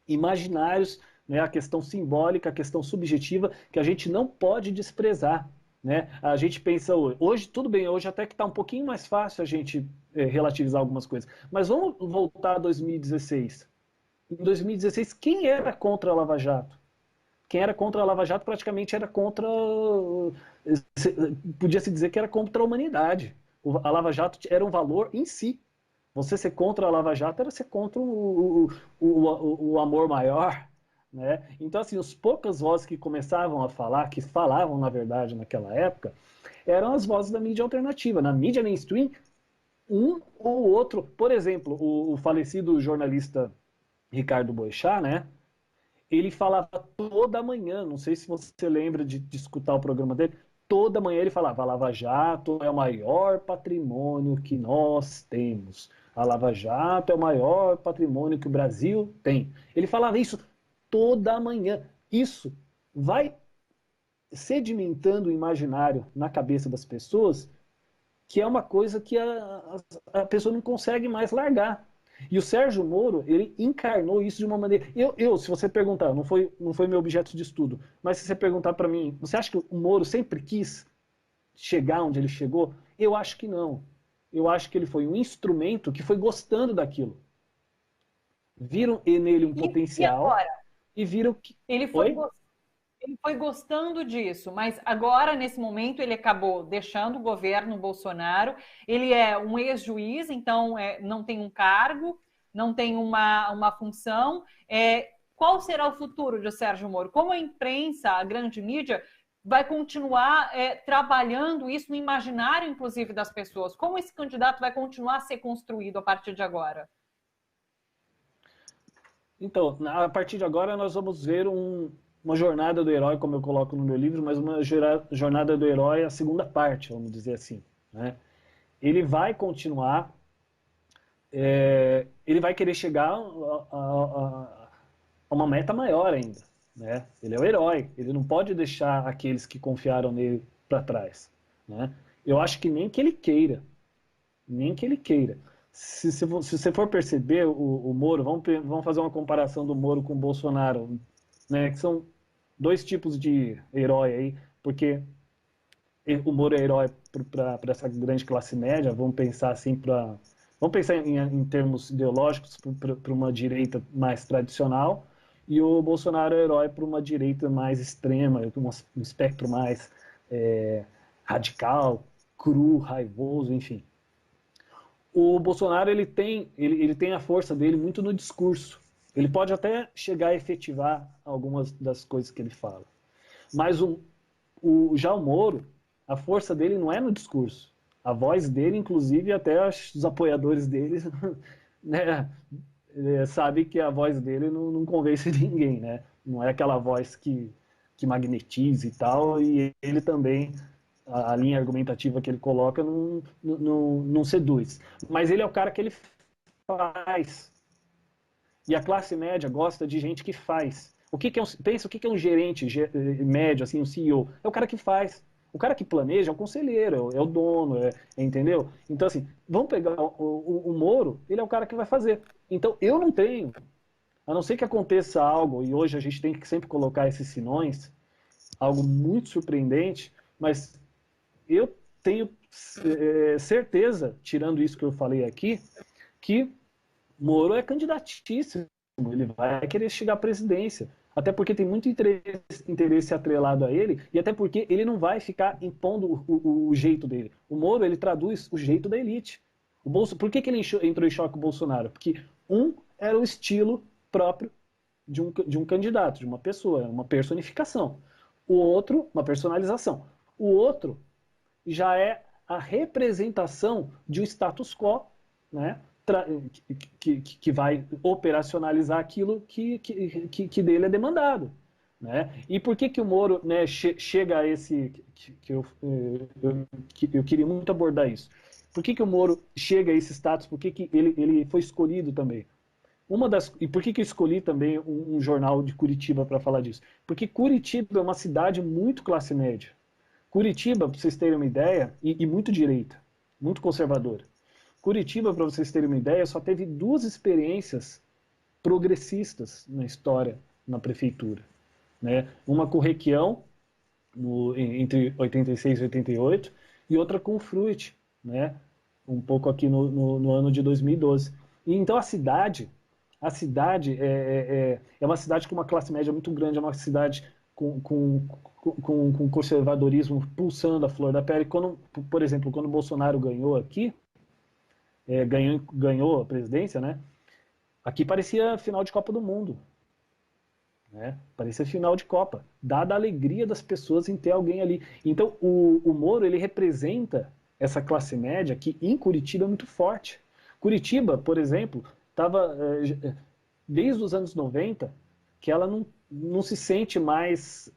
imaginários, né, a questão simbólica, a questão subjetiva, que a gente não pode desprezar. Né? A gente pensa hoje, tudo bem, hoje até que está um pouquinho mais fácil a gente relativizar algumas coisas, mas vamos voltar a 2016. Em 2016, quem era contra a Lava Jato? Quem era contra a Lava Jato praticamente era contra... Podia-se dizer que era contra a humanidade. A Lava Jato era um valor em si. Você ser contra a Lava Jato era ser contra o amor maior. Né? Então, assim, as poucas vozes que começavam a falar, que falavam, na verdade, naquela época, eram as vozes da mídia alternativa. Na mídia mainstream, um ou outro... Por exemplo, o falecido jornalista Ricardo Boechat, né? Ele falava toda manhã, não sei se você lembra de escutar o programa dele, toda manhã ele falava: a Lava Jato é o maior patrimônio que nós temos. A Lava Jato é o maior patrimônio que o Brasil tem. Ele falava isso toda manhã. Isso vai sedimentando o imaginário na cabeça das pessoas, que é uma coisa que a pessoa não consegue mais largar. E o Sérgio Moro, ele encarnou isso de uma maneira... Se você perguntar, não foi meu objeto de estudo, mas se você perguntar para mim, você acha que o Moro sempre quis chegar onde ele chegou? Eu acho que não. Eu acho que ele foi um instrumento que foi gostando daquilo. Viram nele um potencial e viram que... Ele foi gostando disso, mas agora, nesse momento, ele acabou deixando o governo Bolsonaro. Ele é um ex-juiz, então não tem um cargo, não tem uma função. Qual será o futuro de Sérgio Moro? Como a imprensa, a grande mídia, vai continuar trabalhando isso no imaginário, inclusive, das pessoas? Como esse candidato vai continuar a ser construído a partir de agora? Então, a partir de agora, nós vamos ver uma jornada do herói, como eu coloco no meu livro, mas uma jornada do herói, a segunda parte, vamos dizer assim. Né? Ele vai continuar, ele vai querer chegar a uma meta maior ainda. Né? Ele é o herói, ele não pode deixar aqueles que confiaram nele para trás. Né? Eu acho que nem que ele queira. Se você for perceber o Moro, vamos fazer uma comparação do Moro com o Bolsonaro, né, que são dois tipos de herói aí, porque o Moro é herói para essa grande classe média, vamos pensar em termos ideológicos para uma direita mais tradicional, e o Bolsonaro é herói para uma direita mais extrema, um espectro mais radical, cru, raivoso, enfim. O Bolsonaro ele tem a força dele muito no discurso. Ele pode até chegar a efetivar algumas das coisas que ele fala. Mas já o Moro, a força dele não é no discurso. A voz dele, inclusive, até os apoiadores dele né, sabem que a voz dele não convence ninguém. Né? Não é aquela voz que magnetiza e tal, e ele também... A linha argumentativa que ele coloca não seduz. Mas ele é o cara que ele faz. E a classe média gosta de gente que faz. Pensa o que é um gerente médio, assim, um CEO. É o cara que faz. O cara que planeja é o conselheiro, é o dono, entendeu? Então, assim, vamos pegar o Moro, ele é o cara que vai fazer. Então, eu não tenho A não ser que aconteça algo, e hoje a gente tem que sempre colocar esses sinões, algo muito surpreendente, mas eu tenho certeza, tirando isso que eu falei aqui, que Moro é candidatíssimo, ele vai querer chegar à presidência. Até porque tem muito interesse atrelado a ele, e até porque ele não vai ficar impondo o jeito dele. O Moro, ele traduz o jeito da elite. Por que ele entrou em choque com o Bolsonaro? Porque era o estilo próprio de um candidato, de uma pessoa, uma personificação. O outro, uma personalização. O outro já é a representação de um status quo, né? Que vai operacionalizar aquilo que dele é demandado. Né? E por que o Moro, né, chega a esse... eu queria muito abordar isso. Por que o Moro chega a esse status? Por que ele foi escolhido também? E por que eu escolhi também um jornal de Curitiba para falar disso? Porque Curitiba é uma cidade muito classe média. Curitiba, para vocês terem uma ideia, e muito direita, muito conservadora. Curitiba, para vocês terem uma ideia, só teve 2 experiências progressistas na história, na prefeitura. Né? Uma com o Requião, entre 86 e 88, e outra com o Fruit, né? Um pouco aqui no ano de 2012. E então a cidade é uma cidade com uma classe média muito grande, é uma cidade com conservadorismo pulsando a flor da pele. Por exemplo, quando o Bolsonaro ganhou aqui, ganhou a presidência, né? Aqui parecia final de Copa do Mundo. Né? Parecia final de Copa. Dada a alegria das pessoas em ter alguém ali. Então, o Moro, ele representa essa classe média que em Curitiba é muito forte. Curitiba, por exemplo, estava desde os anos 90 que ela não se sente mais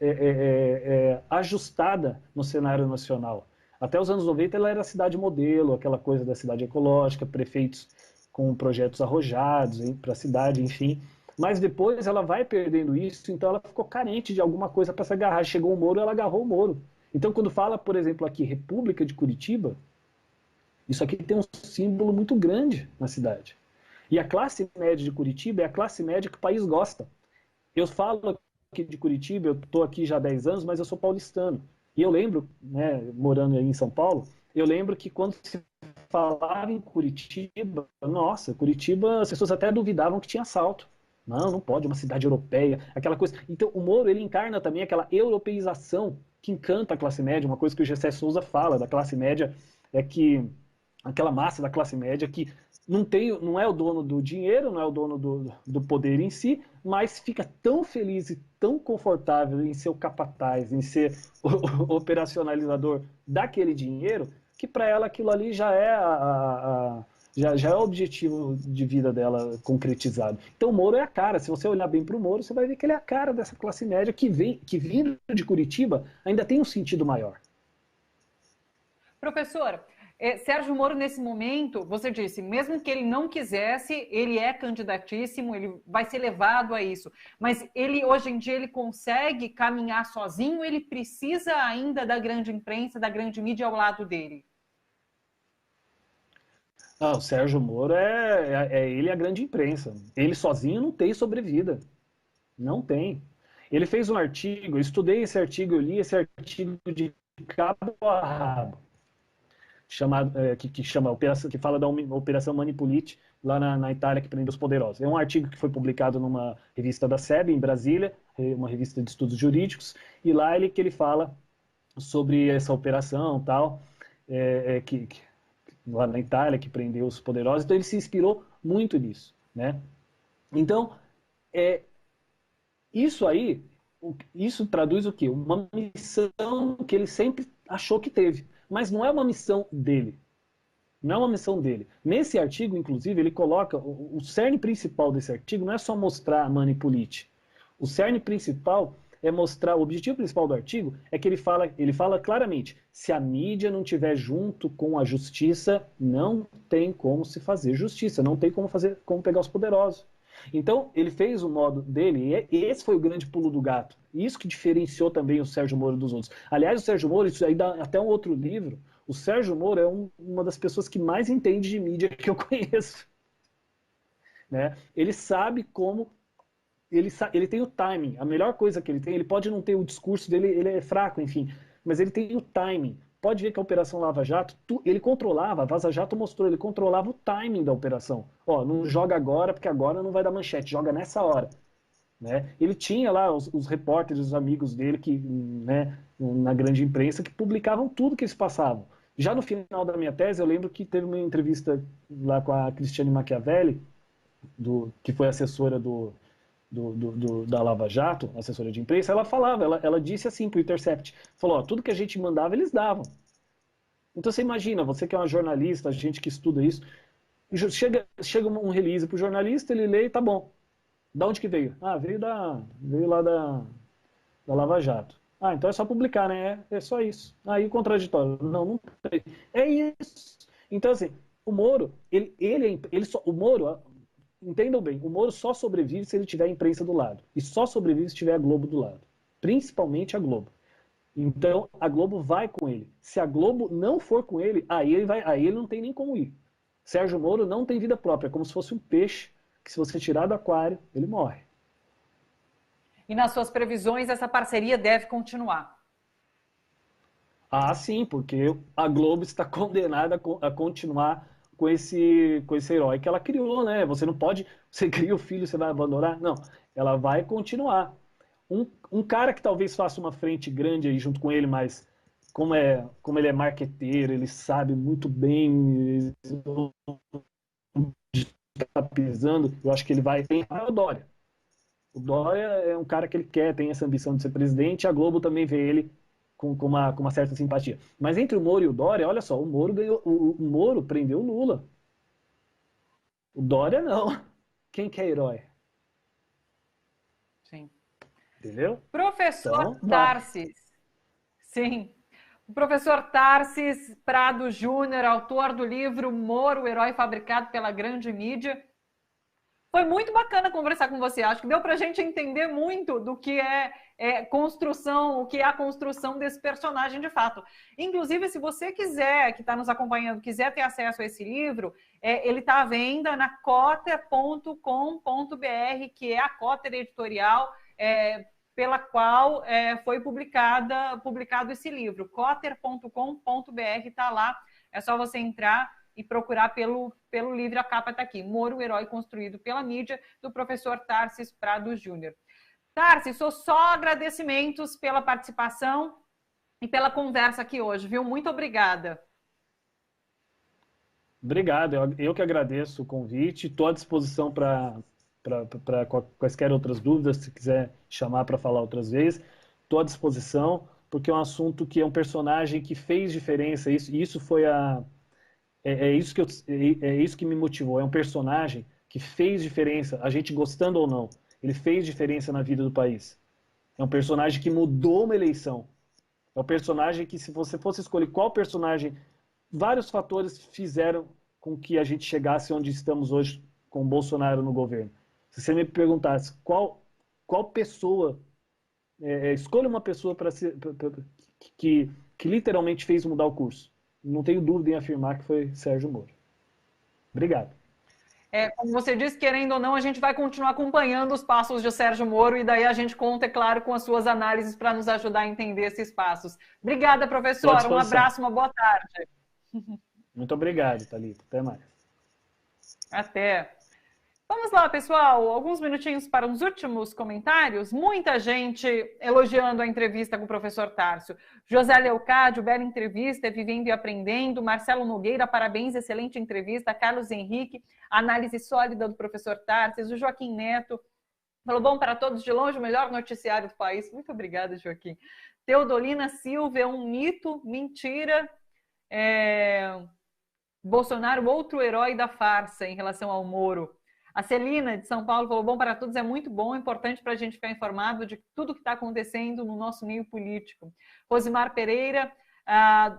ajustada no cenário nacional. Até os anos 90 ela era a cidade modelo, aquela coisa da cidade ecológica, prefeitos com projetos arrojados para a cidade, enfim. Mas depois ela vai perdendo isso, então ela ficou carente de alguma coisa para se agarrar. Chegou o Moro, ela agarrou o Moro. Então quando fala, por exemplo, aqui República de Curitiba, isso aqui tem um símbolo muito grande na cidade. E a classe média de Curitiba é a classe média que o país gosta. Eu falo aqui de Curitiba, eu estou aqui já há 10 anos, mas eu sou paulistano. E eu lembro, né, morando aí em São Paulo, eu lembro que quando se falava em Curitiba, nossa, Curitiba, as pessoas até duvidavam que tinha assalto. Não pode, uma cidade europeia, aquela coisa. Então o Moro, ele encarna também aquela europeização que encanta a classe média, uma coisa que o Gessé Souza fala da classe média, é que aquela massa da classe média que não é o dono do dinheiro, não é o dono do poder em si, mas fica tão feliz e tão confortável em ser o capataz, em ser o operacionalizador daquele dinheiro, que para ela aquilo ali já é já é o objetivo de vida dela concretizado. Então o Moro é a cara. Se você olhar bem para o Moro, você vai ver que ele é a cara dessa classe média que vindo de Curitiba ainda tem um sentido maior. Professor, Sérgio Moro, nesse momento, você disse, mesmo que ele não quisesse, ele é candidatíssimo, ele vai ser levado a isso. Mas ele, hoje em dia, ele consegue caminhar sozinho, ele precisa ainda da grande imprensa, da grande mídia ao lado dele? O Sérgio Moro ele a grande imprensa. Ele sozinho não tem sobrevida. Não tem. Ele fez um artigo, eu estudei esse artigo, eu li esse artigo de cabo a rabo. Que fala da Operação Manipulite lá na Itália, que prendeu os poderosos. É um artigo que foi publicado numa revista da SEB, em Brasília, uma revista de estudos jurídicos, e lá que ele fala sobre essa operação tal, lá na Itália, que prendeu os poderosos. Então ele se inspirou muito nisso. Né? Então, isso traduz o quê? Uma missão que ele sempre achou que teve. Mas não é uma missão dele. Não é uma missão dele. Nesse artigo, inclusive, ele coloca... O cerne principal desse artigo não é só mostrar a Manipulite. O cerne principal é mostrar... O objetivo principal do artigo é que ele fala claramente, se a mídia não estiver junto com a justiça, não tem como se fazer justiça, não tem como pegar os poderosos. Então, ele fez o modo dele, e esse foi o grande pulo do gato. Isso que diferenciou também o Sérgio Moro dos outros. Aliás, o Sérgio Moro, isso aí dá até um outro livro, o Sérgio Moro é uma das pessoas que mais entende de mídia que eu conheço. Né? Ele sabe como ele tem o timing. A melhor coisa que ele pode não ter o discurso dele, ele é fraco, enfim, mas ele tem o timing. Pode ver que a Operação Lava Jato, ele controlava, a Vaza Jato mostrou, ele controlava o timing da operação. Ó, não joga agora, porque agora não vai dar manchete, joga nessa hora. Né? Ele tinha lá os repórteres, os amigos dele, que, né, na grande imprensa, que publicavam tudo que eles passavam. Já no final da minha tese, eu lembro que teve uma entrevista lá com a Cristiane Machiavelli, que foi assessora da Lava Jato, assessora de imprensa. Ela falava, ela disse assim para o Intercept, falou, ó, tudo que a gente mandava, eles davam. Então você imagina, você que é uma jornalista, a gente que estuda isso, chega um release para o jornalista, ele lê e tá bom. Da onde que veio? Ah, veio lá da Lava Jato. Ah, então é só publicar, né? É só isso. Aí o contraditório. Não tem. É isso. Então, assim, o Moro, o Moro, entendam bem, o Moro só sobrevive se ele tiver a imprensa do lado. E só sobrevive se tiver a Globo do lado. Principalmente a Globo. Então, a Globo vai com ele. Se a Globo não for com ele, aí ele não tem nem como ir. Sérgio Moro não tem vida própria, é como se fosse um peixe que se você tirar do aquário, ele morre. E nas suas previsões, essa parceria deve continuar? Ah, sim, porque a Globo está condenada a continuar com esse herói que ela criou, né? Você não pode, você cria o filho, você vai abandonar? Não, ela vai continuar. Um cara que talvez faça uma frente grande aí junto com ele, mas como ele é marqueteiro, ele sabe muito bem está pisando, eu acho que ele vai ter o Dória. O Dória é um cara que ele tem essa ambição de ser presidente, e a Globo também vê ele com uma certa simpatia. Mas entre o Moro e o Dória, olha só, o Moro prendeu o Lula. O Dória não. Quem que é herói? Sim. Entendeu? Professor Tarsis. Sim. O professor Tarsis Prado Júnior, autor do livro Moro, o herói fabricado pela grande mídia. Foi muito bacana conversar com você. Acho que deu para a gente entender muito do que é construção, o que é a construção desse personagem de fato. Inclusive, se você quiser, que está nos acompanhando, quiser ter acesso a esse livro, ele está à venda na cotter.com.br, que é a Cotter Editorial, pela qual foi publicado esse livro. cotter.com.br está lá, é só você entrar e procurar pelo livro, a capa está aqui, Moro, o herói construído pela mídia, do professor Tarsis Prado Júnior. Tarsis, só agradecimentos pela participação e pela conversa aqui hoje, viu? Muito obrigada. Obrigado, eu que agradeço o convite, estou à disposição para quaisquer outras dúvidas, se quiser chamar para falar outras vezes, estou à disposição, porque é um assunto que é um personagem que fez diferença, isso foi é isso que me motivou, é um personagem que fez diferença, a gente gostando ou não, ele fez diferença na vida do país. É um personagem que mudou uma eleição, é um personagem que, se você fosse escolher qual personagem, vários fatores fizeram com que a gente chegasse onde estamos hoje com o Bolsonaro no governo. Se você me perguntasse qual pessoa, escolha uma pessoa que literalmente fez mudar o curso. Não tenho dúvida em afirmar que foi Sérgio Moro. Obrigado. Como você disse, querendo ou não, a gente vai continuar acompanhando os passos de Sérgio Moro e daí a gente conta, é claro, com as suas análises para nos ajudar a entender esses passos. Obrigada, professor. Um abraço, uma boa tarde. Muito obrigado, Thalita. Até mais. Até. Vamos lá, pessoal. Alguns minutinhos para os últimos comentários. Muita gente elogiando a entrevista com o professor Tárcio. José Leocádio, bela entrevista, vivendo e aprendendo. Marcelo Nogueira, parabéns, excelente entrevista. Carlos Henrique, análise sólida do professor Tárcio. O Joaquim Neto falou, bom para todos, de longe o melhor noticiário do país. Muito obrigada, Joaquim. Teodolina Silva, é um mito, mentira. Bolsonaro, outro herói da farsa em relação ao Moro. A Celina, de São Paulo, falou, bom para todos, é muito bom, é importante para a gente ficar informado de tudo que está acontecendo no nosso meio político. Rosimar Pereira,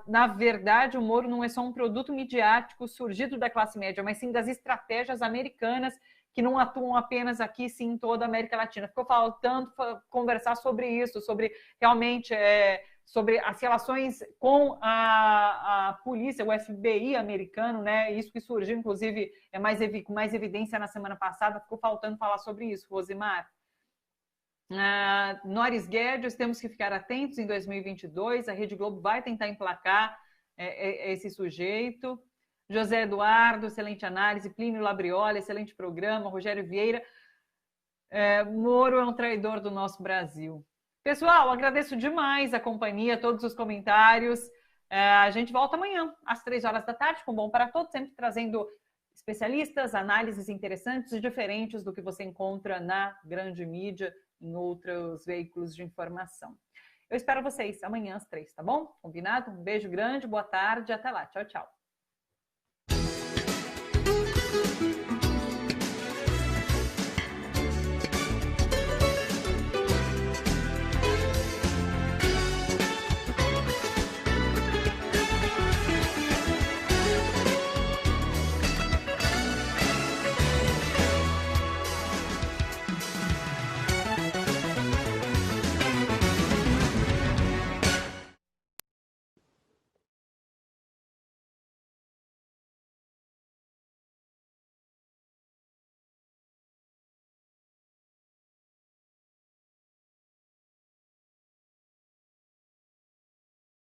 na verdade, o Moro não é só um produto midiático surgido da classe média, mas sim das estratégias americanas que não atuam apenas aqui, sim em toda a América Latina. Ficou faltando conversar sobre isso, sobre realmente sobre as relações com a polícia, o FBI americano, né? Isso que surgiu, inclusive, com mais evidência na semana passada. Ficou faltando falar sobre isso, Rosimar. Noris Guedes, temos que ficar atentos em 2022. A Rede Globo vai tentar emplacar esse sujeito. José Eduardo, excelente análise. Plínio Labriola, excelente programa. Rogério Vieira, Moro é um traidor do nosso Brasil. Pessoal, agradeço demais a companhia, todos os comentários. A gente volta amanhã, às 3 horas da tarde, com Bom para Todos, sempre trazendo especialistas, análises interessantes e diferentes do que você encontra na grande mídia, em outros veículos de informação. Eu espero vocês amanhã às 3, tá bom? Combinado? Um beijo grande, boa tarde, até lá. Tchau, tchau.